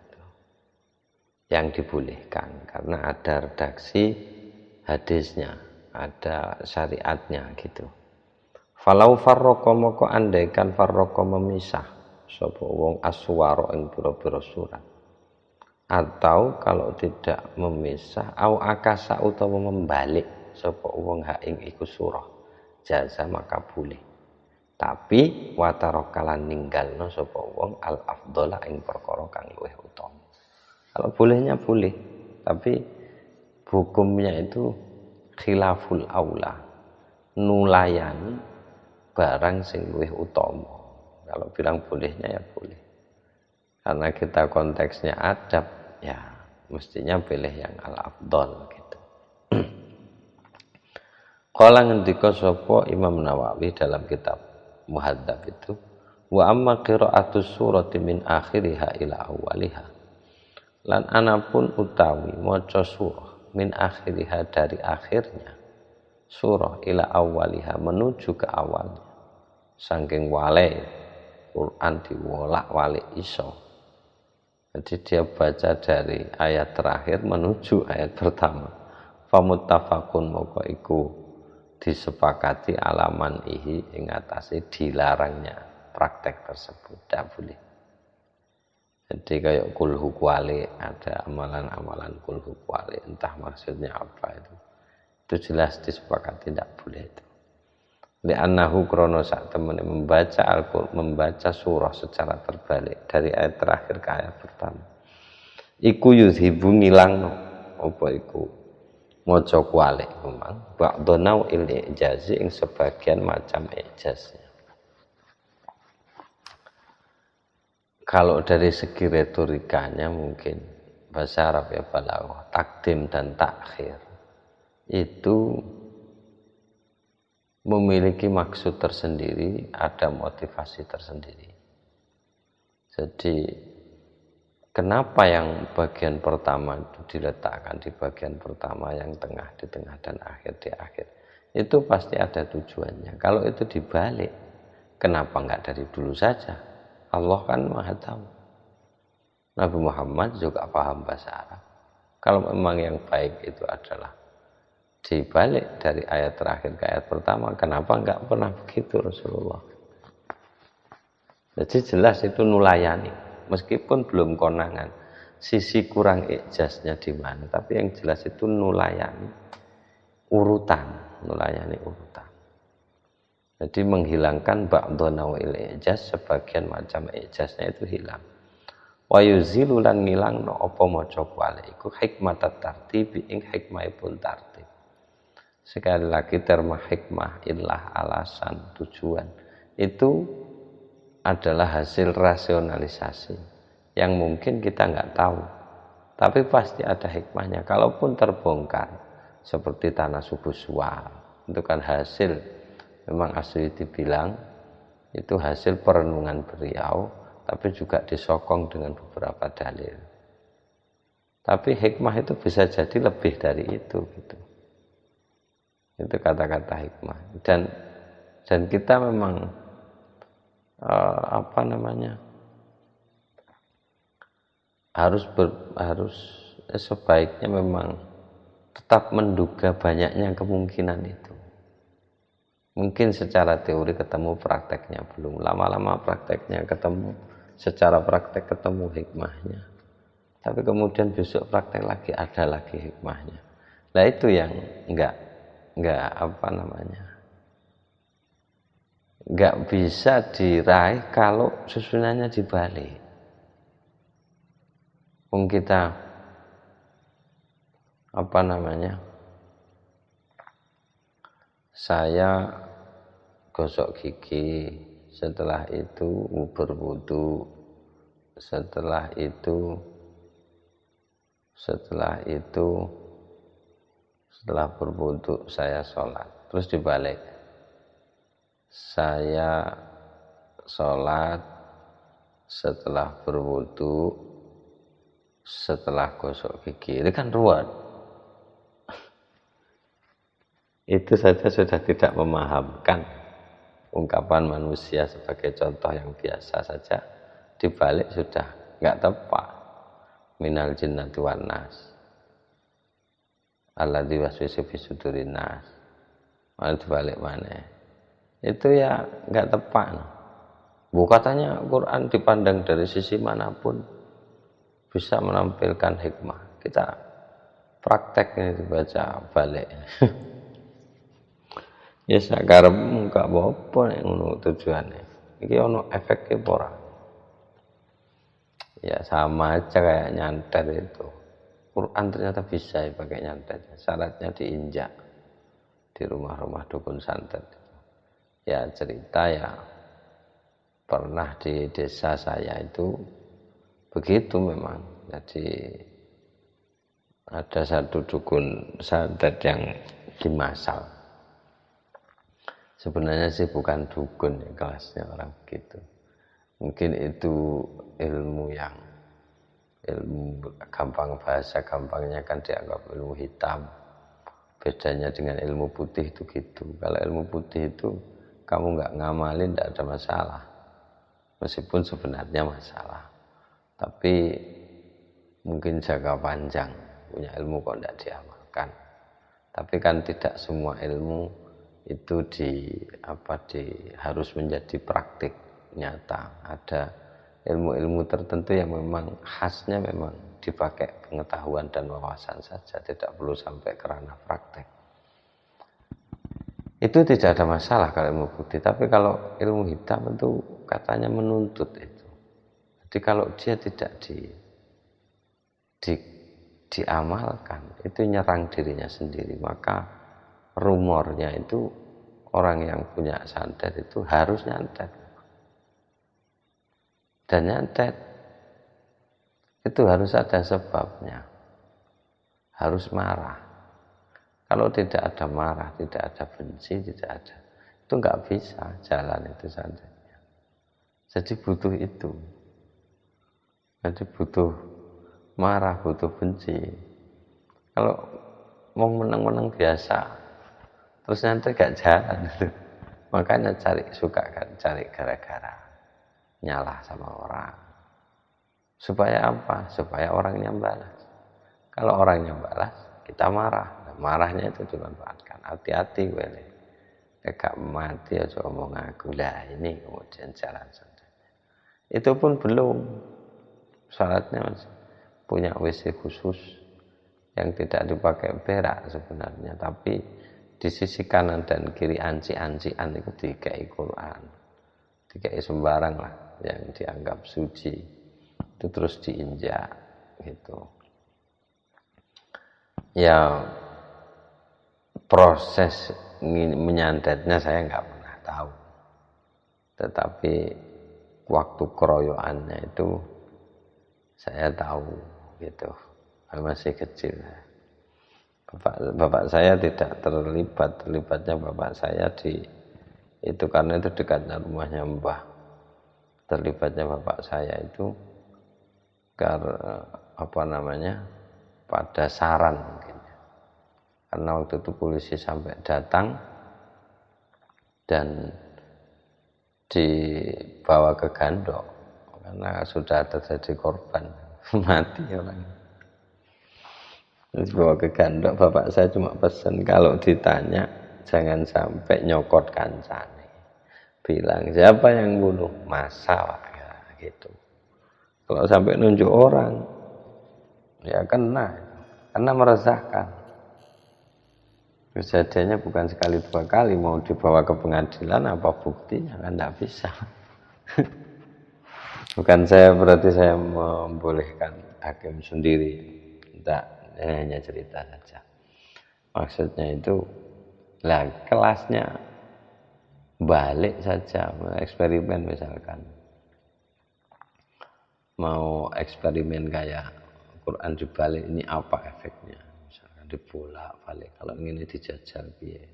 yang dibolehkan karena ada redaksi hadisnya, ada syariatnya gitu. Falau farraqo moko andaikan farraqo memisah sapa wong aswara ing pira-pira surat, atau kalau tidak memisah au akasa utawa membalik sapa wong ha ing iku surah, jaza maka boleh. Tapi watarokalan ninggalno sapa wong al afdhala ing perkara kang luwih utama. Kalau bolehnya boleh, tapi hukumnya itu khilaful aula, nulayani barang sing luwih utama. Kalau bilang bolehnya ya boleh, karena kita konteksnya adab, ya mestinya pilih yang al afdal gitu. Qala ngendika sapa Imam Nawawi dalam kitab Muhadzab itu, wa amma qira'atus surati min akhiriha ila awwaliha, lan anapun utawi maca surah min akhiriha dari akhirnya surah ila awwaliha menuju ke awalnya, saking wale Quran diwolak-walik iso, jadi dia baca dari ayat terakhir menuju ayat pertama, famuttafaqun moko iku disepakati alaman ihi ing atase dilarangnya praktek tersebut, tidak boleh. Jadi kayak kulhu kuali, ada amalan-amalan kulhu kuali, entah maksudnya apa itu jelas disepakati tidak boleh itu. Li'annahu krono sak temene membaca surah secara terbalik dari ayat terakhir ke ayat pertama, iku yuzhibu ngilangno apa iku maca kualik memang ba'donau il ijazi ing sebagian macam ijaznya. Kalau dari segi retorikanya mungkin bahasa Arab ya balaghah, takdim dan takhir itu memiliki maksud tersendiri, ada motivasi tersendiri. Jadi kenapa yang bagian pertama itu diletakkan di bagian pertama, yang tengah di tengah, dan akhir di akhir? Itu pasti ada tujuannya. Kalau itu dibalik, kenapa enggak dari dulu saja? Allah kan Maha tahu. Nabi Muhammad juga paham bahasa Arab. Kalau memang yang baik itu adalah dibalik dari ayat terakhir ke ayat pertama, kenapa enggak pernah begitu Rasulullah? Jadi jelas itu nulayani, meskipun belum konangan, sisi kurang ijaznya di mana, tapi yang jelas itu nulayani urutan, nulayani urutan. Jadi menghilangkan ba'dhona wa'il ijaz, sebagian macam ijaznya itu hilang. Wa yuzilu lan ngilangno apa maca kuali iku hikmatat tartib ing hikmahipun tartib. Sekali lagi terma hikmah illah alasan tujuan itu adalah hasil rasionalisasi yang mungkin kita nggak tahu, tapi pasti ada hikmahnya. Kalaupun terbongkar seperti tanah subuh suar, itu kan hasil, memang Asy'ari bilang itu hasil perenungan beliau, tapi juga disokong dengan beberapa dalil. Tapi hikmah itu bisa jadi lebih dari itu gitu. Itu kata-kata hikmah. Dan kita memang harus sebaiknya memang tetap menduga banyaknya kemungkinan itu. Mungkin secara teori ketemu, prakteknya belum. Lama-lama prakteknya ketemu, secara praktek ketemu hikmahnya. tapi kemudian besok praktek lagi ada lagi hikmahnya. Nah itu yang enggak apa namanya, enggak bisa diraih kalau susunannya dibalik. Kita apa namanya, saya gosok gigi, setelah itu berwudu, setelah berwudu saya sholat, terus dibalik, saya sholat setelah berwudu, setelah gosok gigi, ini kan ruwet. Itu saja sudah tidak memahamkan ungkapan manusia sebagai contoh yang biasa saja, dibalik sudah nggak tepat. Minal jinnati wan nas alladzi waswisu fi sudurin nas, malah dibalik mana, itu ya nggak tepat. Katanya Quran dipandang dari sisi manapun bisa menampilkan hikmah, kita prakteknya dibaca balik. Ya sakarepmu gak apa-apa nek ngono tujuane. Iki ono efeknya ora. Ya sama aja kayak nyantet itu. Quran ternyata bisa pakai nyantet. Syaratnya diinjak di rumah-rumah dukun santet. Ya cerita ya pernah di desa saya itu begitu memang. Jadi ada satu dukun santet yang dimasal. Sebenarnya sih bukan dukun ya, kelasnya orang begitu. Mungkin itu ilmu gampang, bahasa gampangnya kan dianggap ilmu hitam. Bedanya dengan ilmu putih itu gitu. Kalau ilmu putih itu kamu nggak ngamalin tidak ada masalah. Meskipun sebenarnya masalah. Tapi mungkin jangka panjang punya ilmu kok tidak diamalkan. Tapi kan tidak semua ilmu itu harus menjadi praktik nyata. Ada ilmu-ilmu tertentu yang memang khasnya memang dipakai pengetahuan dan wawasan saja, tidak perlu sampai ke ranah praktek. Itu tidak ada masalah kalau ilmu putih, tapi kalau ilmu hitam itu katanya menuntut itu. Jadi kalau dia tidak diamalkan, itu nyerang dirinya sendiri, maka rumornya itu orang yang punya santet itu harus nyantet. Dan nyantet itu harus ada sebabnya. Harus marah. Kalau tidak ada marah, tidak ada benci, tidak ada, itu nggak bisa jalan itu santetnya. Jadi butuh itu. Jadi butuh marah, butuh benci. Kalau mau menang-menang biasa, terus nanti gak jalan. Makanya cari gara-gara, nyalah sama orang. Supaya apa? Supaya orangnya balas. Kalau orangnya balas, kita marah. Nah, marahnya itu dimanfaatkan. Hati-hati gue nih. Gak mati aja ngomong aku lah ini, kemudian jalan saja. Itu pun belum. Syaratnya masih punya WC khusus yang tidak dipakai berak sebenarnya, tapi di sisi kanan dan kiri anci-ancian itu dikai Quran, dikai sembarang lah yang dianggap suci, itu terus diinjak gitu. Ya proses menyantetnya saya nggak pernah tahu, tetapi waktu keroyokannya itu saya tahu gitu, masih kecil. Bapak saya tidak terlibatnya bapak saya di itu karena itu dekatnya rumahnya Mbah. Terlibatnya bapak saya itu karena pada saran mungkin. Karena waktu itu polisi sampai datang dan dibawa ke Gandok karena sudah terjadi korban mati orang. Terus bawa ke Gandok, bapak saya cuma pesan kalau ditanya jangan sampai nyokot kancane. Bilang siapa yang bunuh? Masa ya, gitu. Kalau sampai nunjuk orang, Ya karena meresahkan. Kejadiannya bukan sekali dua kali, mau dibawa ke pengadilan apa buktinya kan tidak bisa. Bukan berarti saya membolehkan hakim sendiri, tidak, ini hanya cerita saja. Maksudnya itu, lah kelasnya balik saja, eksperimen misalkan, mau eksperimen kayak Quran dibalik ini apa efeknya, misalkan dibolak balik, kalau ini dijajal biaya.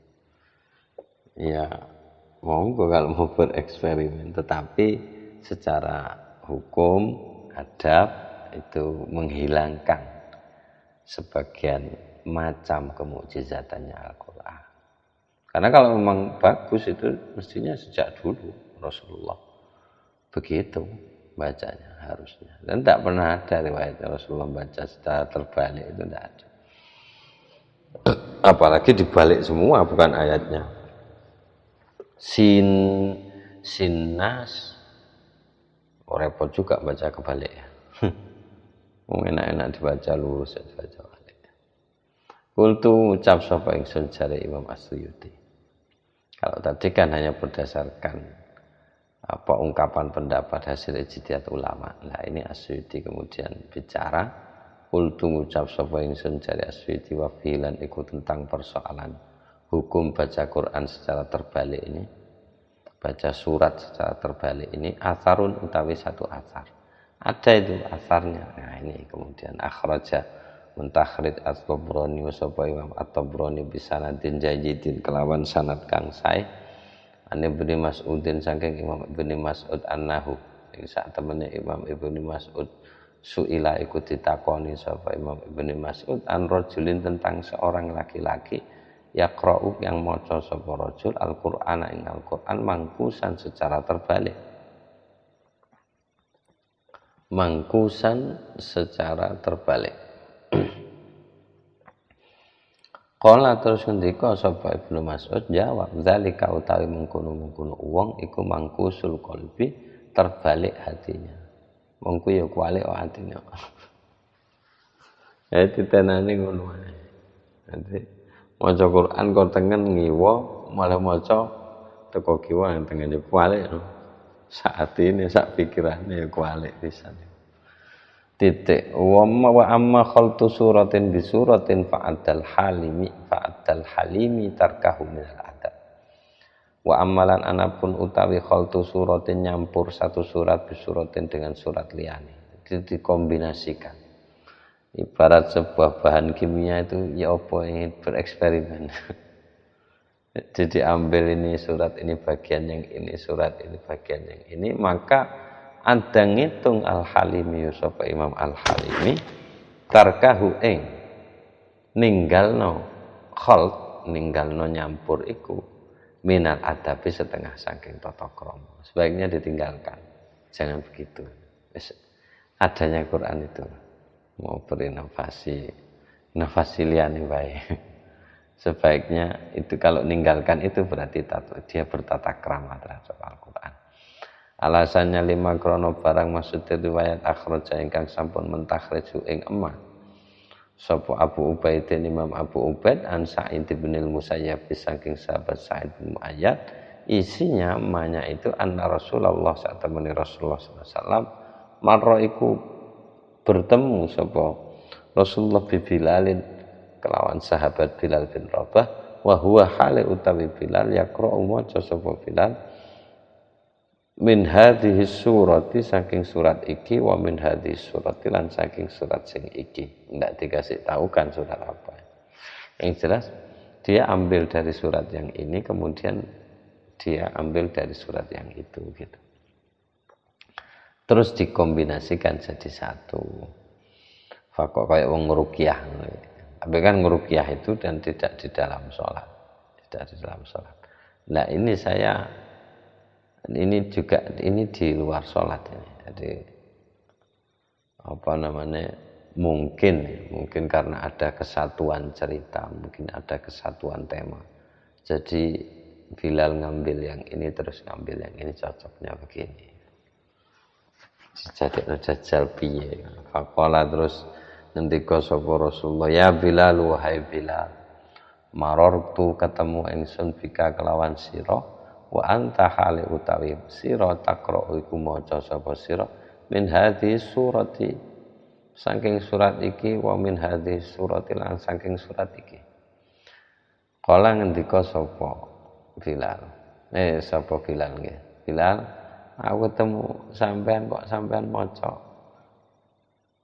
Ya monggo kalau mau bereksperimen, tetapi secara hukum adab itu menghilangkan sebagian macam kemukjizatannya Al-Quran. Karena kalau memang bagus itu mestinya sejak dulu Rasulullah begitu bacanya harusnya. Dan tidak pernah ada riwayat Rasulullah baca secara terbalik, itu tidak ada. Apalagi dibalik semua, bukan ayatnya. Sinas repot juga baca kebalik ya. Enak-enak dibaca lurus, ya dibaca balik. Kultu ucap sapa ingsun jare Imam As-Suyuti. Kalau tadi kan hanya berdasarkan ungkapan pendapat hasil ijtihad ulama. Nah ini As-Suyuti kemudian bicara. Kultu ucap sapa ingsun jare As-Suyuti wa filan iku tentang persoalan hukum baca Quran secara terbalik ini. Baca surat secara terbalik ini asarun utawi satu asar. Ada itu asarnya. Nah ini kemudian akhraja mentakhrij at-Tabrani sapa Imam at-Tabrani bisanadin jayyidin kelawan sanad kang sae. Ane Ibnu Mas'udin saking Imam Ibnu Mas'ud annahu ing sak temene Imam Ibnu Mas'ud suila iku ditakoni sapa Imam Ibnu Mas'ud an rajulin tentang seorang laki-laki yaqra'u yang maca sapa rajul Al-Qur'an ing Al-Qur'an mangkusan secara terbalik. Mangkusan secara terbalik. Qala terus ngendika sapa Ibnu Mas'ud jawab zalika utawi mengkono-mengkono wong iku mangkusul qalbi terbalik hatinya. Wong ku ya kualik atine. Ya ditenani ngono ae. Nanti maca Quran kok tengen ngiwa malah maca teko kiwa yang tengen kualik no. Saat ini sak pikirane ya kualik pisan. Titik wa amma khaltu suratin bi suratin fa'addal halimi tarkahu minal adab. Wa ammalan anapun utawi khaltu suratin nyampur satu surat bi suratin dengan surat liyane. Itu dikombinasikan. Ibarat sebuah bahan kimia itu ya apa yang bereksperimen. Jadi ambil ini surat ini bagian yang ini, surat ini bagian yang ini, maka ada ngitung Al-Halimi sapa Imam Al-Halimi tarkahu ing ninggalno khalt, ninggalno nyampur iku minal adabi setengah saking tata krama. Sebaiknya ditinggalkan. Jangan begitu. Adanya Quran itu mau berinovasi liyane wae. Sebaiknya itu kalau ninggalkan itu berarti dia bertata krama terhadap Al-Quran. Alasannya lima krono barang maksud riwayat akhraja ingkang sampun mentakhriju ing emah. Sapa Abu Ubaidin Imam Abu Ubaid an Sa'id bin al-Musayyab saking sahabat Sa'id bin Mu'ayyad isinya emahnya itu anna Rasulullah saat temani Rasulullah sallallahu alaihi wasallam marra iku bertemu sapa Rasulullah bi Bilalin kelawan sahabat Bilal bin Rabah wa huwa hale utawi Bilal yaqra'u maca sapa Bilal min hadhihi surati saking surat iki wa min hadhihi surati lan saking surat sing iki. Enggak dikasih tahu kan surat apa. Yang jelas dia ambil dari surat yang ini kemudian dia ambil dari surat yang itu gitu. Terus dikombinasikan jadi satu. Fakok kayak wong ngruqyah. Tapi kan ngruqyah itu dan tidak di dalam sholat. Tidak di dalam sholat. Nah ini ini juga ini di luar sholat ini. Jadi mungkin karena ada kesatuan cerita, mungkin ada kesatuan tema. Jadi Bilal ngambil yang ini terus ngambil yang ini cocoknya begini. Jadi jajal piye. Faqala terus ngendika sapa Rasulullah, ya Bilal wahai Bilal, marortu ketemu ingsun bika kelawan sira wa anta hale utawi sira takra iku maca sapa sira min hadhi surati saking surat iki wa min hadhi surati lan saking surat iki. Kala ngendika sapa Bilal, sapa Bilal nggih, Bilal aku ketemu sampean kok sampean maca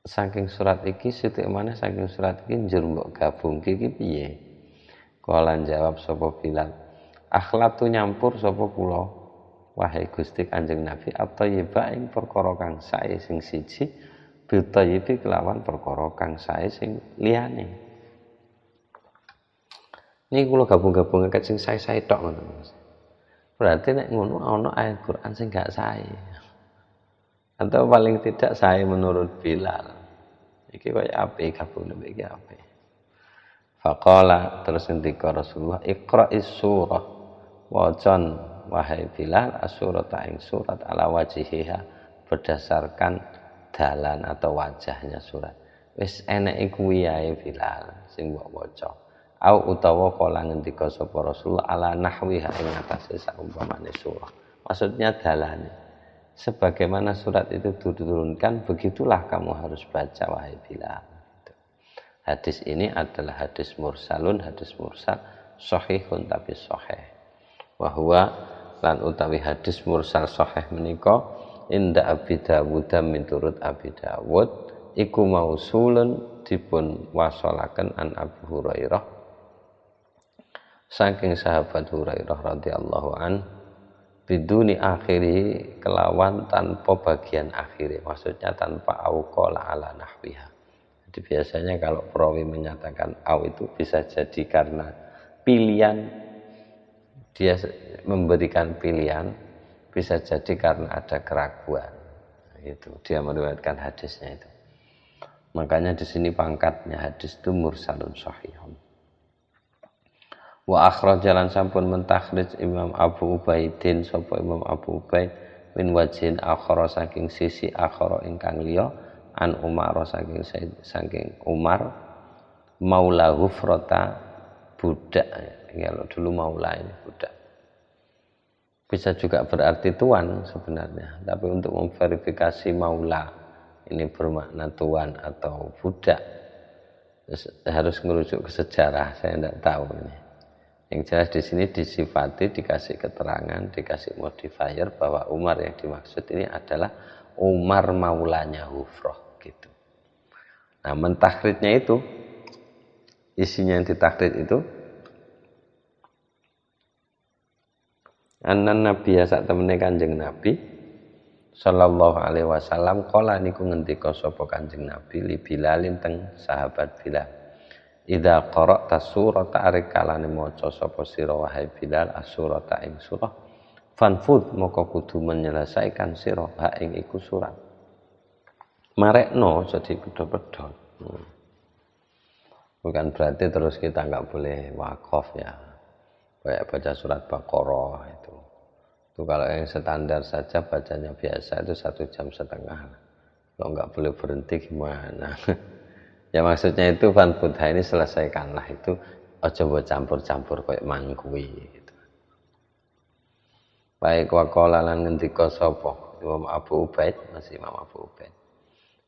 saking surat iki sithik maneh saking surat iki njur mbok gabungke iki piye? Kala jawab sapa Bilal, akhlatu nyampur sapa kula wahai Gusti Kanjeng Nabi at-thayyibah ing perkara kang sae sing siji bitayyibi kelawan perkara kang sae sing liyane. Niki kula gabung-gabungaken sing sae-sae tok ngoten. Berarti nek ngono ana ayat Quran sing gak sae. Atau paling tidak sae menurut Bilal. Iki kaya apik gabung iki apik. Faqala terus ngendika Rasulullah, iqra'is surah wajan wahai Bilal as-surata ing surat ala wajihiha berdasarkan dalan atau wajahnya surat. Wis eneke kuwi ae Bilal sing mbok waca. Au utawa kala ngendika sapa Rasulullah ala nahwiha ing atase saumpamane surah. Maksudnya dalane. Sebagaimana surat itu diturunkan, begitulah kamu harus baca wahai Bilal. Hadis ini adalah hadis mursalun, hadis mursal sahihun tapi sahih. Wa huwa lan utawi hadis mursal sahih menika inda Abi Dawud miturut Abi Dawud iku mausulun dipun wasalaken an Abu Hurairah saking sahabat Hurairah radhiyallahu an biduni akhiri kelawan tanpa bagian akhiri, maksudnya tanpa auqala ala nahwiha. Jadi biasanya kalau perawi menyatakan au itu bisa jadi karena pilihan, dia memberikan pilihan, bisa jadi karena ada keraguan. Itu dia meriwayatkan hadisnya itu. Makanya di sini pangkatnya hadis itu mursalun sahihun. Wa akhrajalan sampun mentakhrij Imam Abu Ubaidin sapa Imam Abu Ubaid min wajhin akhara saking sisi akhara ingkang liya an Umar saking Umar maula Hufrata budak, kalau dulu maula ini budak. Bisa juga berarti tuan sebenarnya, tapi untuk memverifikasi maula ini bermakna tuan atau budak harus merujuk ke sejarah, saya tidak tahu ini. Yang jelas di sini disifati, dikasih keterangan, dikasih modifier bahwa Umar yang dimaksud ini adalah Umar maulanya Hufrah gitu. Nah, mentakhridnya itu, isinya yang ditakhrid itu anan Nabi sak temene Kanjeng Nabi sallallahu alaihi wasallam kala niku ngendika sapa Kanjeng Nabi li Bilalin teng sahabat Bilal. Idza qara'ta surata arikalane maca sapa sira wahai Bilal as-surata ing surah fanfud moko kudu menyelesaikan sira ha ing iku surat. Marekno jadi pedhot-pedhot. Bukan berarti terus kita enggak boleh wakaf ya. Kayak baca surat Baqarah itu. Itu kalau yang standar saja bacanya biasa itu 1,5 jam. Kalau enggak boleh berhenti gimana? Ya maksudnya itu fanfudha ini selesaikanlah itu, aja mbok campur-campur kayak mangkui gitu. Baik waqala lan ngendika sapa Imam Abu Ubaid, masih Imam Abu Ubaid.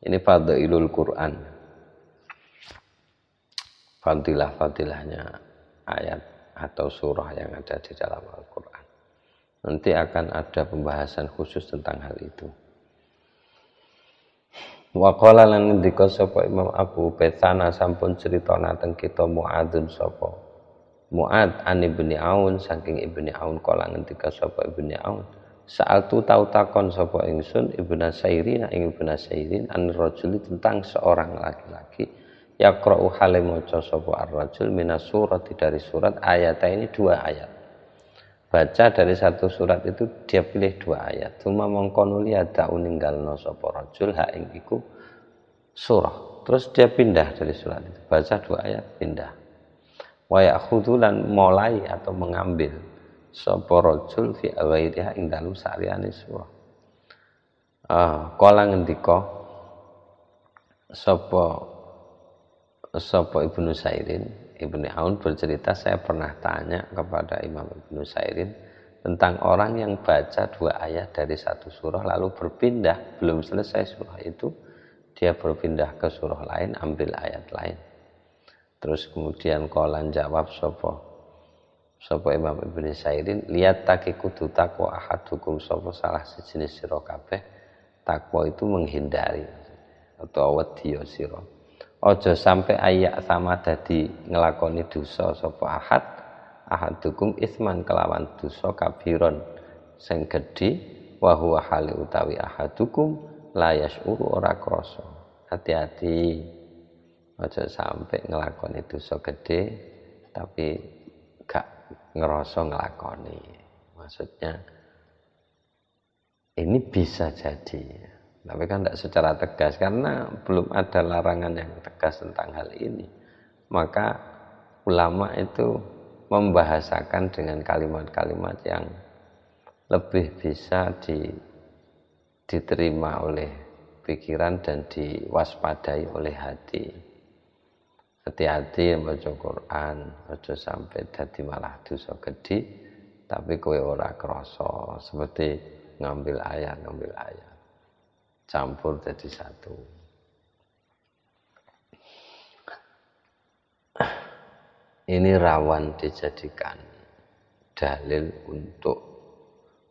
Ini fadhailul Quran. Fadilah-fadilahnya ayat atau surah yang ada di dalam Al-Qur'an. Nanti akan ada pembahasan khusus tentang hal itu. Wa qala lan ngendika sapa Imam Abu Ubaid sana sampun critana teng kita Muadzun sapa Muad an Ibni Aun saking Ibni Aun kala ngendika sapa Ibni Aun sa'altu tau takon sapa ingsun Ibnu Sairin ing Ibnu Sairin an rajuli tentang seorang laki-laki yaqra'u hale maca sapa ar-rajul minas surati dari surat ayat ini 2 ayat. Baca dari satu surat itu dia pilih 2 ayat. Cuma mongkonuli ada uninggalno sapa rajul ha ing iku surah. Terus dia pindah dari surat itu. Baca 2 ayat pindah. Wa ya'khudhu lan mulai atau mengambil sapa rajul fi ghairiha ing dalem saliyane surah. Kala ngendika sapa sapa Ibnu Sairin, Ibnu Aun bercerita, saya pernah tanya kepada Imam Ibnu Sairin tentang orang yang baca 2 ayat dari satu surah lalu berpindah, belum selesai surah itu dia berpindah ke surah lain, ambil ayat lain. Terus kemudian qalan jawab sapa Imam Ibnu Sairin, lihat taki kudu takwa ahadukum, sapa salah sejenis sira kabeh. Takwa itu menghindari atau wedya sira. Aja sampai ayak sama dadi ngelakoni dosa sapa ahadukum isman kelawan dosa kabiron sing gedhe, wa huwa hali utawi ahadukum la yasuru ora krasa. Hati-hati aja sampai ngelakoni dosa gedhe tapi gak ngerasa ngelakoni. Maksudnya ini bisa jadi, tapi kan tidak secara tegas karena belum ada larangan yang tegas tentang hal ini. Maka ulama itu membahasakan dengan kalimat-kalimat yang lebih bisa diterima oleh pikiran dan diwaspadai oleh hati. Hati-hati baca Quran, aja sampai dadi malah dosa gedhe tapi kowe ora krasa, seperti ngambil ayat campur jadi satu. Ini rawan dijadikan dalil untuk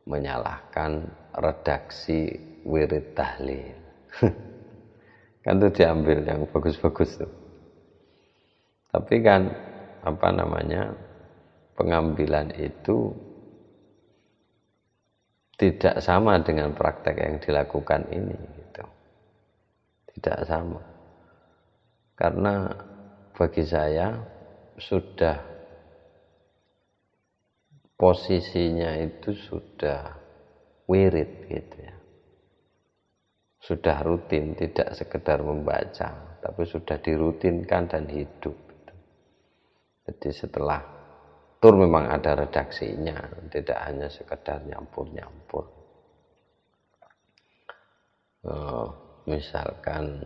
menyalahkan redaksi wirid tahlil. Kan itu diambil yang bagus-bagus tuh. Tapi kan pengambilan itu tidak sama dengan praktek yang dilakukan ini gitu. Tidak sama. Karena bagi saya sudah posisinya itu sudah wirid gitu ya. Sudah rutin, tidak sekedar membaca, tapi sudah dirutinkan dan hidup gitu. Jadi setelah tur memang ada redaksinya, tidak hanya sekedar nyampur-nyampur. Misalkan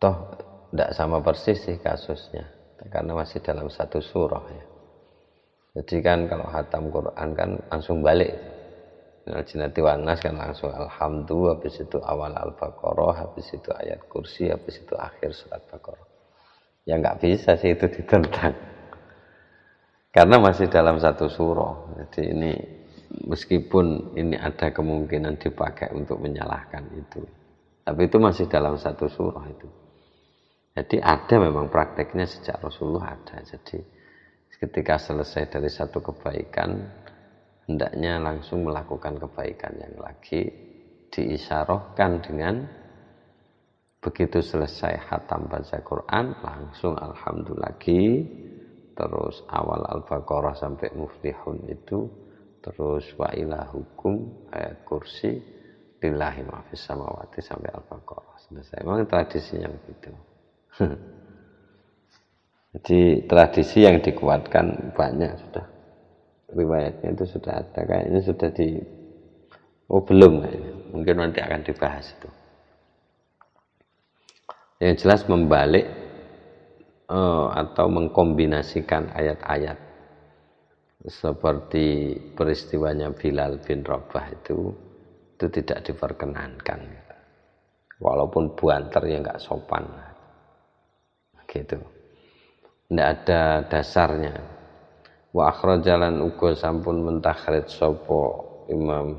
toh tidak sama persis sih kasusnya, karena masih dalam satu surah ya. Jadi kan kalau khatam Quran kan langsung balik. Al-Jinnati wan Nas kan langsung alhamdulillah, habis itu awal Al-Baqarah, habis itu ayat kursi, habis itu akhir surat Baqarah. Ya nggak bisa sih itu ditentang karena masih dalam satu surah. Jadi ini meskipun ini ada kemungkinan dipakai untuk menyalahkan itu, tapi itu masih dalam satu surah itu. Jadi ada memang prakteknya sejak Rasulullah ada. Jadi ketika selesai dari satu kebaikan hendaknya langsung melakukan kebaikan yang lagi, diisyarahkan dengan begitu selesai khatam baca Quran langsung alhamdulillah lagi, terus awal Al-Baqarah sampai muflihun itu, terus wa ilahukum ayat kursi, lillahi ma fis samawati sampai Al-Baqarah selesai. Memang tradisinya begitu. Jadi tradisi yang dikuatkan banyak sudah, riwayatnya itu sudah ada, kayaknya sudah belum kayaknya. Mungkin nanti akan dibahas itu. Yang jelas membalik atau mengkombinasikan ayat-ayat seperti peristiwanya Bilal bin Rabah itu tidak diperkenankan. Walaupun buanter ya nggak sopan. Gitu. Tidak ada dasarnya. Wa akhrajalan uga sampun mentakhrij sapa Imam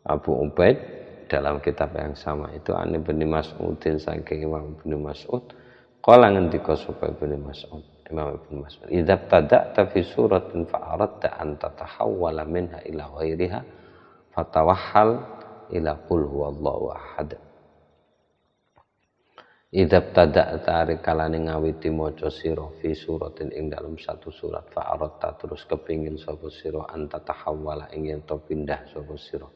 Abu Ubaid dalam kitab yang sama itu An Ibnu Mas'udin saking Imam Ibnu Mas'ud qala ngendika sapa Ibnu Mas'ud, Imam Ibnu Mas'ud, idza tada'ta fi suratin fa aradta an tatahawwala minha ila ghairiha fatawahhal ila qul huwallahu ahad. Idza tada'ta rikalane ngawiti maca sira fi suratin ing dalam satu surat fa aradta terus kepingin sapa sira an tatahawwala ing yen to pindah sapa sira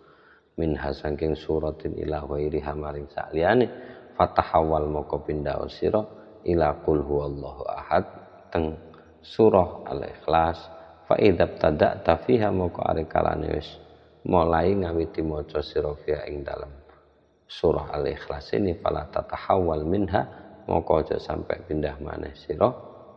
minha saking suratin ila ghairiha maring saliyane fatahawal moko pindah sira ila qul huwallahu ahad teng surah Al-Ikhlas fa idzab tada'ta fiha moko ari kalane wis mulai ngawiti maca sira fiha ing dalem surah Al-Ikhlas ini, fala tatahawwal minha, moko aja sampai pindah maneh sira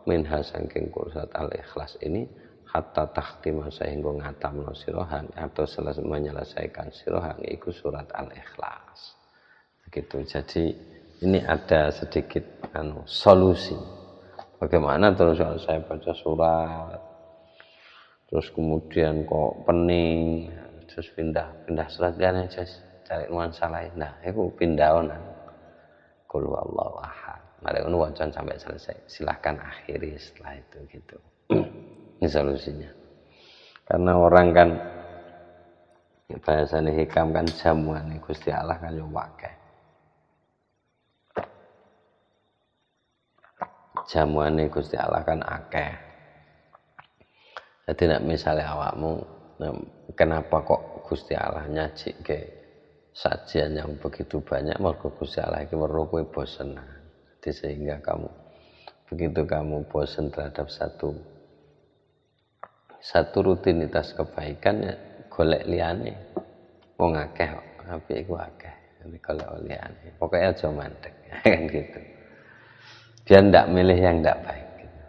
minha saking surat Al-Ikhlas ini, hatta takhtima sehingga ngatamno sira atau selesai menyelesaikan sira iku surat Al-Ikhlas. Begitu. Jadi ini ada sedikit solusi. Bagaimana terus kalau saya baca surat terus kemudian kok pening, terus pindah surat liane aja cari nuansa lain. Nah, itu pindahan. Qul huwallahu ahad. Mari ngono wacan sampai selesai. Silahkan akhiri setelah itu gitu. Ini solusinya. Karena orang kan bahasane hikam kan jamuan Gusti Allah kan yo akeh. Jamuane Gusti Allah kan akeh. Jadi nek misale awakmu kenapa kok Gusti Allah nyajike sajian yang begitu banyak, mergo Gusti Allah iki weruh kowe bosen. Jadi sehingga begitu kamu bosen terhadap satu rutinitas kebaikan, ya golek liyane. Wong akeh kok, apik iku akeh. Jadi golek liyane. Pokoknya aja mandek kan gitu. Dia ndak milih yang ndak baik gitu.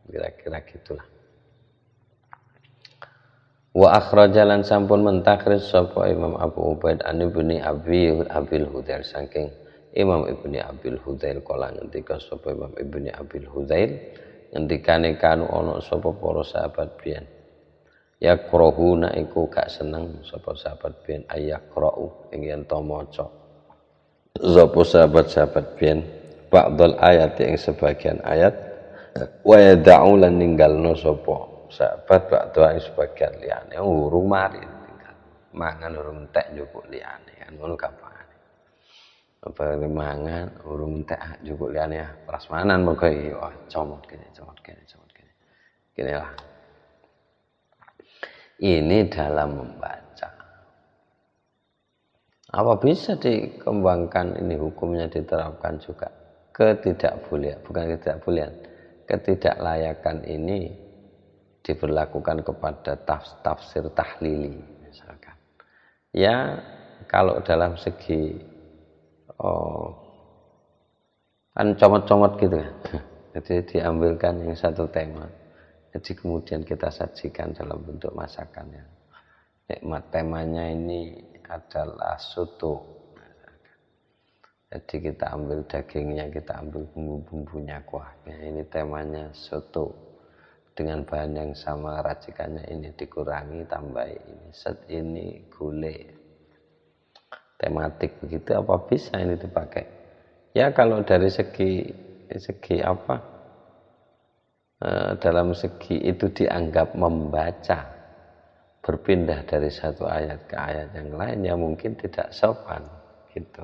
Kira-kira gitulah. Wa akhrajalan sampun mentakhrij sapa Imam Abu Ubaid an Ibni Abil Hudail saking Imam Ibni Abil Hudail kala ngendika sapa Imam Ibni Abil Hudail ngendikane kanu ana sapa para sahabat biyen ya krahuna iku gak seneng sapa sahabat biyen ayakrau ing yen to maca sapa sahabat-sahabat biyen ba'dal ayat ing sebagian ayat wa yad'u lan ninggalno sapa sahabat ba'dal sebagian liyane urung mari tinggal mangan urung entek njupuk liyane kan ngono gampang apa mangan urung entek njupuk liyane prasmanan mergo wah comot kene gini lah. Ini dalam membaca. Apa bisa dikembangkan ini hukumnya diterapkan juga? Ketidakbolehan, bukan ketidakbolehan. Ketidaklayakan ini diberlakukan kepada tafsir tahlili misalkan. Ya kalau dalam segi kan comot-comot gitu kan. Jadi diambilkan yang satu tema. Jadi kemudian kita sajikan dalam bentuk masakan yang nikmat. Temanya ini adalah soto. Jadi kita ambil dagingnya, kita ambil bumbu-bumbunya, kuahnya. Ini temanya soto. Dengan bahan yang sama, racikannya ini dikurangi, tambah ini, ini gulai. Tematik begitu, apa bisa ini dipakai? Ya kalau dari segi apa? Dalam segi itu dianggap membaca berpindah dari satu ayat ke ayat yang lain ya mungkin tidak sopan gitu.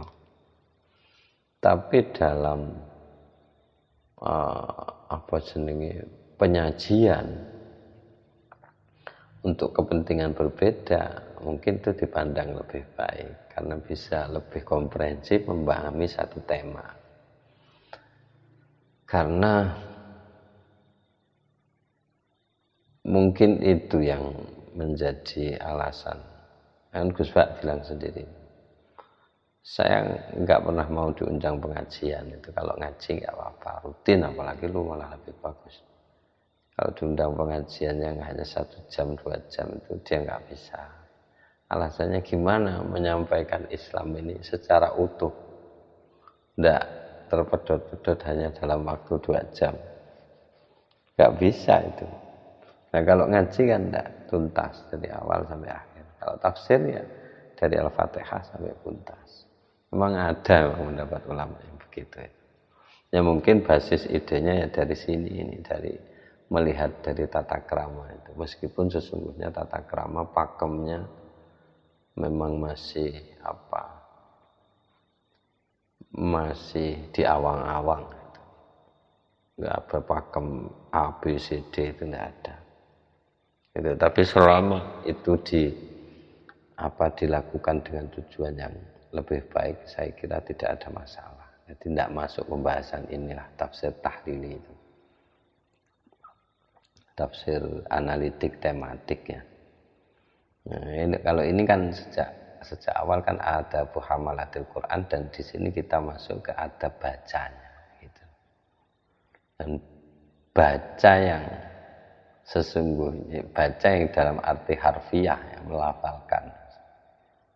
Tapi dalam penyajian untuk kepentingan berbeda mungkin itu dipandang lebih baik karena bisa lebih komprehensif memahami satu tema. Karena mungkin itu yang menjadi alasan. Kan Gus Pak bilang sendiri, saya nggak pernah mau diundang pengajian itu. Kalau ngaji nggak apa-apa, rutin apalagi lu malah lebih bagus. Kalau diundang pengajian yang hanya 1 jam 2 jam itu dia nggak bisa. Alasannya gimana menyampaikan Islam ini secara utuh, nggak terpedot-pedot hanya dalam waktu 2 jam, nggak bisa itu. Nah kalau ngaji kan tidak tuntas dari awal sampai akhir. Kalau tafsir ya dari Al-Fatihah sampai tuntas. Memang ada pendapat ulama yang begitu. Ya mungkin basis idenya ya dari sini ini dari melihat dari tata krama itu. Meskipun sesungguhnya tata krama pakemnya memang masih masih di awang-awang. Enggak ada pakem A, B, C, D itu enggak ada. Gitu. Tapi selama itu dilakukan dengan tujuan yang lebih baik, saya kira tidak ada masalah. Jadi tidak masuk pembahasan inilah tafsir tahlili itu, tafsir analitik tematik ya. Nah, kalau ini kan sejak sejak awal kan ada hamalatil Quran, dan di sini kita masuk ke adab bacanya gitu. Dan baca yang sesungguhnya, baca yang dalam arti harfiah, yang melafalkan.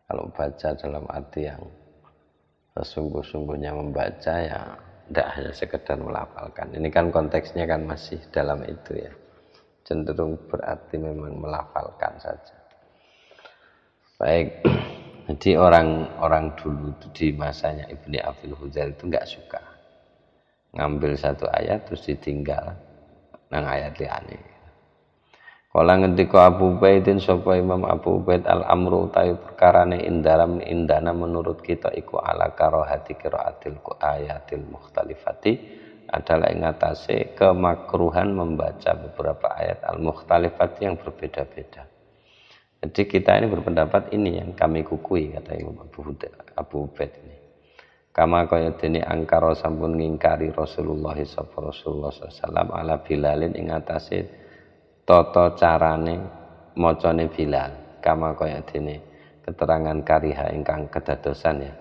Kalau baca dalam arti yang sesungguh-sungguhnya membaca, ya tidak hanya sekedar melafalkan. Ini kan konteksnya kan masih dalam itu ya, cenderung berarti memang melafalkan saja. Baik, jadi orang-orang dulu itu di masanya Ibni Abil Huzail itu nggak suka ngambil satu ayat terus ditinggal nang ayat liyane. Kala ngendika Abu Ubaidin sapa Imam Abu Ubaid al-amru utawi perkarane indana menurut kita iku ala karahati qiraatil ayatil mukhtalifati adalah ing atase kemakruhan membaca beberapa ayat al-mukhtalifati yang berbeda-beda. Jadi kita ini berpendapat ini yang kami kukui, kata Imam Abu Ubaid ini. Kama kaya dene angkara sampun ngingkari Rasulullah sallallahu alaihi wasallam ala Bilalin ing atase tata carane macane Bilal, kama kaya dene keterangan kariha ingkang kedadosan ya,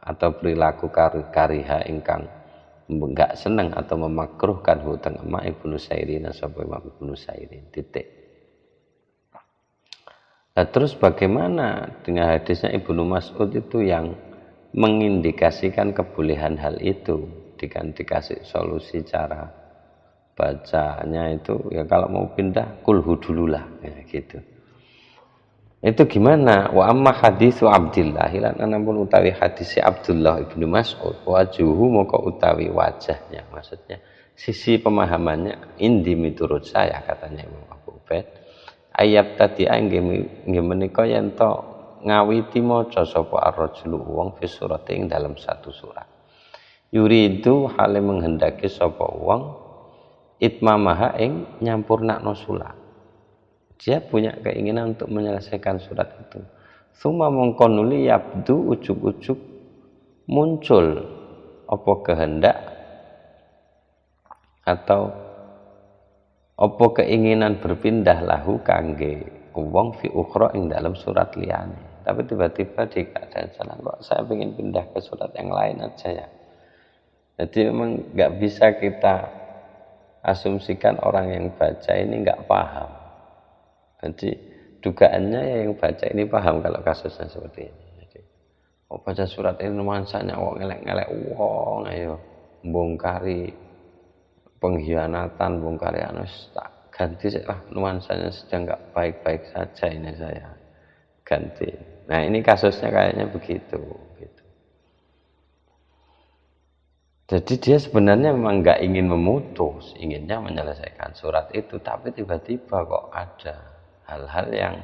atau perilaku kariha ingkang enggak senang atau memakruhkan hutang emak Ibnu Sairin sapa Imam Ibnu Sairin titik. Nah, terus bagaimana dengan hadisnya Ibnu Mas'ud itu yang mengindikasikan kebolehan hal itu, dikasih solusi cara bacanya itu ya kalau mau pindah kulhu dululah ya, gitu. Itu gimana? Wa amma hadisu Abdillah lan anapun utawi hadisi Abdullah Ibnu Mas'ud wajuhu moko utawi wajahnya, maksudnya sisi pemahamannya indi miturut saya, katanya Imam Abu Ubaid, ayat tadi nggih menika yen to ngawiti maca sapa ar-rajulu wong fi surating dalam satu surat. Yuridu hale menghendaki sapa wong itmamaha ing nyampurnakno surat. Dia punya keinginan untuk menyelesaikan surat itu. Suma mongkonuli yabdu ujuk-ujuk muncul apa kehendak atau apa keinginan berpindah lahu kangge wong fi ukhra ing dalam surat liyane. Tapi tiba-tiba di keadaan sana kok saya ingin pindah ke surat yang lain aja ya. Jadi memang nggak bisa kita asumsikan orang yang baca ini nggak paham. Jadi dugaannya ya yang baca ini paham kalau kasusnya seperti ini. Jadi, baca surat ini nuansanya wong ngelek-ngelek wong, ayo bongkari pengkhianatan, bongkari tak ganti lah nuansanya sedang nggak baik-baik saja ini saya ganti. Nah ini kasusnya kayaknya begitu. Jadi dia sebenarnya memang nggak ingin memutus, inginnya menyelesaikan surat itu, tapi tiba-tiba kok ada hal-hal yang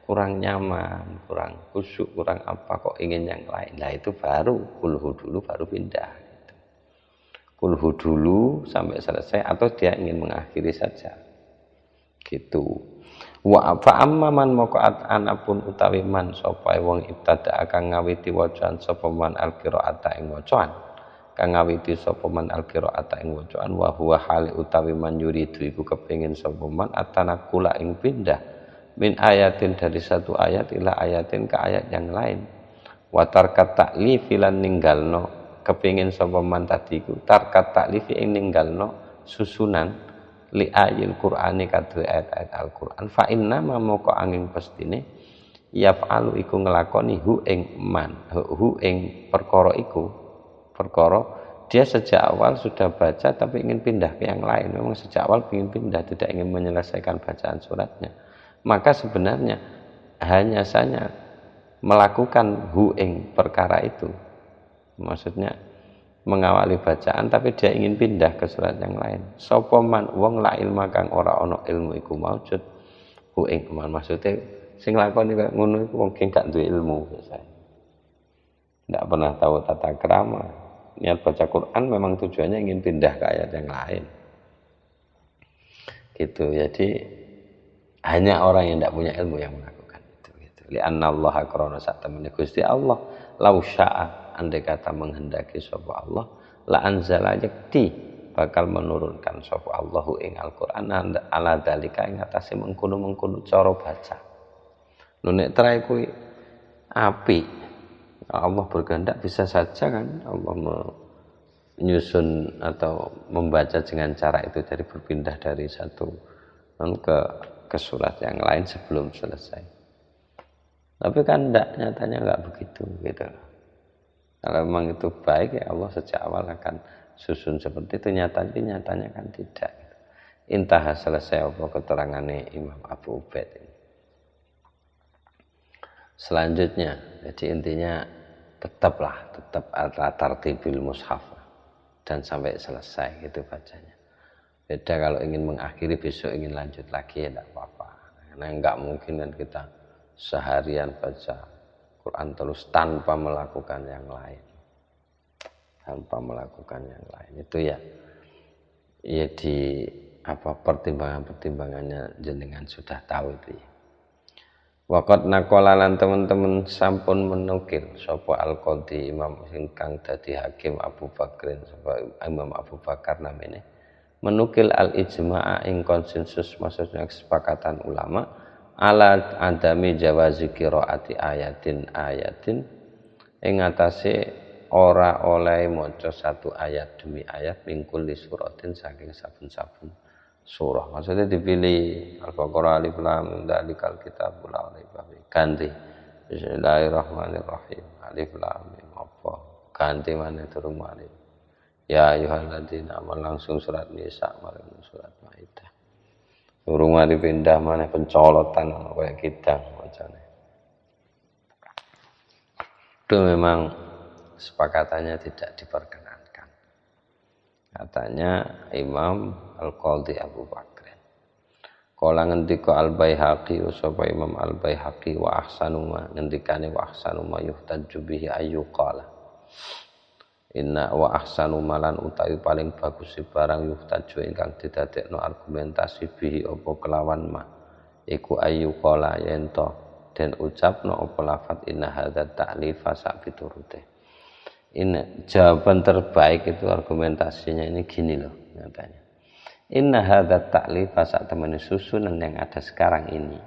kurang nyaman, kurang khusyuk, kurang apa, kok ingin yang lain. Nah itu baru kulhu dulu, baru pindah. Gitu. Kulhu dulu sampai selesai, atau dia ingin mengakhiri saja. Gitu. Wa fa'amma man maqa'at anapun utawi man sapa wong ibtada akan ngawiti wacan sapa man al-qira'ata ing wacan. Kang ngawiti sapa man al-qira'ata ing wacaan wa huwa hale utawi man yuridu iku kepengin sapa man atanakula ing pindah min ayatin dari satu ayat ila ayatin ke ayat yang lain wa tarkat ta'lif lan ninggalno kepengin sapa man tadi iku tarkat ta'lif ing ninggalno susunan li ayil Qur'ani kadhe ayat-ayat Al-Qur'an fa inna mamoko angin pestine yaf'alu iku nglakoni hu ing perkara iku. Perkara dia sejak awal sudah baca tapi ingin pindah ke yang lain, memang sejak awal ingin pindah, tidak ingin menyelesaikan bacaan suratnya, maka sebenarnya hanya saja melakukan huing perkara itu, maksudnya mengawali bacaan tapi dia ingin pindah ke surat yang lain. Sapa man wong la ilma kang ora ana ilmu iku maujud huing man, maksudnya sing lakoni kaya ngono iku wong gak duwe ilmu biasanya, tidak pernah tahu tata krama. Niat baca Quran memang tujuannya ingin pindah ke ayat yang lain. Gitu. Jadi hanya orang yang tidak punya ilmu yang melakukan itu. Gitu. Li'anna Allah karena sak temene Gusti Allah lau syaa andai kata menghendaki sapa Allah la anzala yakti bakal menurunkan sapa Allahu ing Al-Qur'an ala dalika ing atase mengkono-mengkono cara baca. Lho nek trae kuwi api. Allah berkehendak bisa saja kan Allah menyusun atau membaca dengan cara itu, jadi berpindah dari satu ke surat yang lain sebelum selesai. Tapi kan nyatanya enggak begitu gitu. Kalau memang itu baik ya Allah sejak awal akan susun seperti itu, nyatanya kan tidak. Intah selesai apa keterangannya Imam Abu Ubaid ini. Selanjutnya, jadi intinya tetap ala tartibil mushaf dan sampai selesai gitu bacanya. Beda kalau ingin mengakhiri besok ingin lanjut lagi ya tidak apa-apa. Karena enggak mungkin kan kita seharian baca Quran terus tanpa melakukan yang lain. Tanpa melakukan yang lain itu ya di apa pertimbangannya jenengan sudah tahu itu ya. Waqat naqala lan teman-teman sampun menukil sapa al-qadhi imam ingkang dadi hakim Abu Bakrin sapa Imam Abu Bakar namanya menukil al-ijma'a ing konsensus maksudnya kesepakatan ulama ala adami jawazi qiraati ayatin ing atase ora oleh maca satu ayat demi ayat mingkul li suratin saking saben-saben surah. Maksudnya dipilih Al-Baqarah alif lam mim dzalikal kitabul la raiba fihi. Ganti Bismillahirrahmanirrahim alif lam mim apa. Ganti mana turun malih. Ya ayyuhalladzina amanu langsung surat Nisa maring surat Maidah. Turun malih pindah mana pencolotan kaya kidang macane. Itu memang kesepakatannya tidak diperkenankan. Katanya Imam Al-Qadhi Abu Bakr. Kala ngendika Al-Baihaqi sapa Imam Al-Baihaqi wa ahsanu ma ngendikane wa ahsanu ma yuhtaju bihi ayu qala. Inna wa ahsanu malan utawi paling bagus barang yuhtaju ingkang didadekno argumentasi bihi apa kelawan ma. Iku ayu qala yen to den ucapno apa lafat inna hadza ta'lifa sak piturute. Ini jawaban terbaik itu argumentasinya ini gini loh nyatanya. Inna hadza ta'lifa sak temene susunan yang ada sekarang ini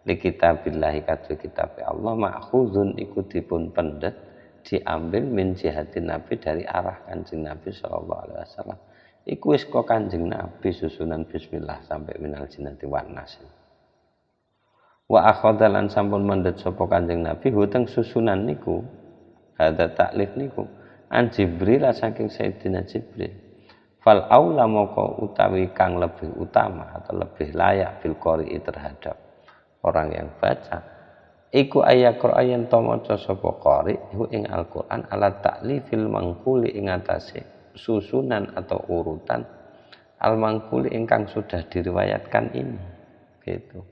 li kitabillahi kadu kitab Allah ma'khuzun iku dipun pendet diambil min jihatin Nabi dari arah Kanjeng Nabi sallallahu alaihi wasallam. Iku wis kok Kanjeng Nabi susunan bismillah sampai minal jinnati wan nas. Wa akhadhalan sampun mendet sapa Kanjeng Nabi huteng susunan niku hadza taklif niku an Jibril saking Sayyidina Jibril. Fal aula moko utawi kang lebih utama atau lebih layak bil qari'i terhadap orang yang baca iku ayaqra ayen to maca sapa qari iku ing Al-Qur'an ala ta'lifil mangkuli ing atase susunan atau urutan al-mangkuli ingkang sudah diriwayatkan ini gitu.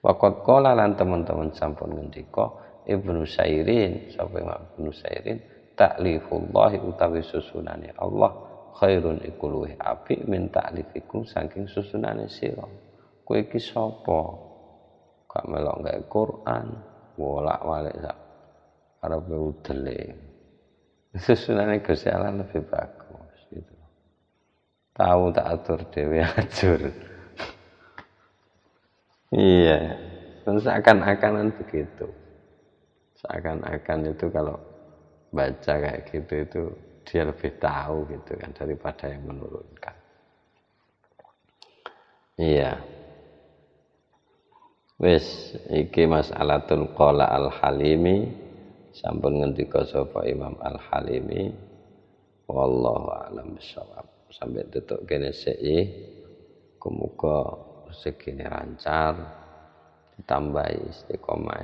Waqat qala lan teman-teman sampun ngendika Ibnu Sairin sapa Imam Ibnu Sairin ta'lifullahi utawi susunane Allah khairun iku luwih apik min ta'lifikum saking susunane sira. Kowe iki sapa? Gak melok gawe Quran, bolak-balik sak arepe udele. Susunane Gusti Allah lebih bagus gitu. Tahu tak atur dhewe ajur. Iya, seakan-akanan begitu. Seakan-akan itu kalau baca kayak gitu itu dia lebih tahu gitu kan daripada yang menurunkan. Iya. Wis iki mas'alatun qala Al-Halimi sampun ngendika sapa Imam Al-Halimi wallahu a'lam bishawab. Sampai tutuk kene sik muga segini lancar ditambahi istiqomah.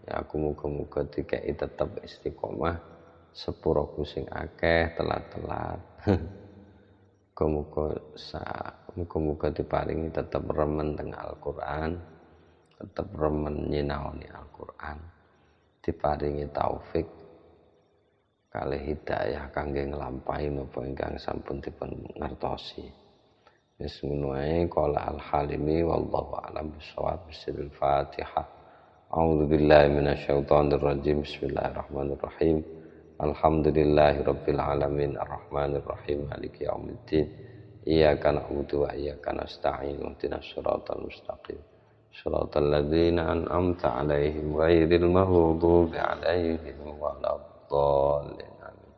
Ya aku muga-muga dikei tetep istiqomah sepuraku sing akeh telat-telat. Muga-muga diparingi tetep remen teng Al-Qur'an, tetep remen nyinaoni Al-Qur'an. Diparingi taufik kalih hidayah kangge nglampahi napa ingkang sampun dipun ngertosi. Wis ngono ae qala Al-Halimi wallahu a'lam bishawab. Bismillahil Fatihah. A'udzu billahi minasyaitonir rajim. Bismillahirrahmanirrahim. Alhamdulillahi rabbil alamin arrahmanir rahim maliki yaumiddin. Iyyaka na'budu wa iyyaka nasta'in ihdinas siratal mustaqim. صراط الذين أنعمت عليهم غير المغضوب عليهم ولا الضالين آمين.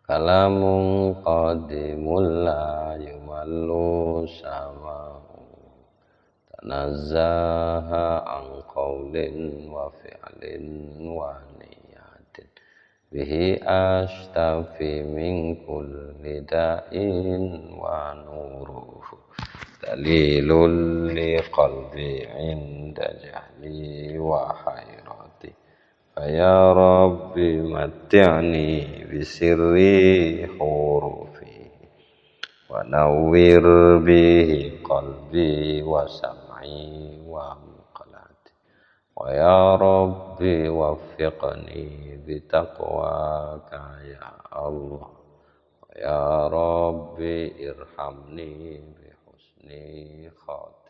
كلام قادم لا يمل سماع تنزه عن قول وفعل ونيات به أشتفي من كل داء ونوره دليل لقلبي عند جهلي وحيرتي فيا ربي متعني بسر حروفه ونور به قلبي وسمعي ومقلتي ويا ربي وفقني بتقواك يا الله ويا ربي ارحمني بحسن خاتمة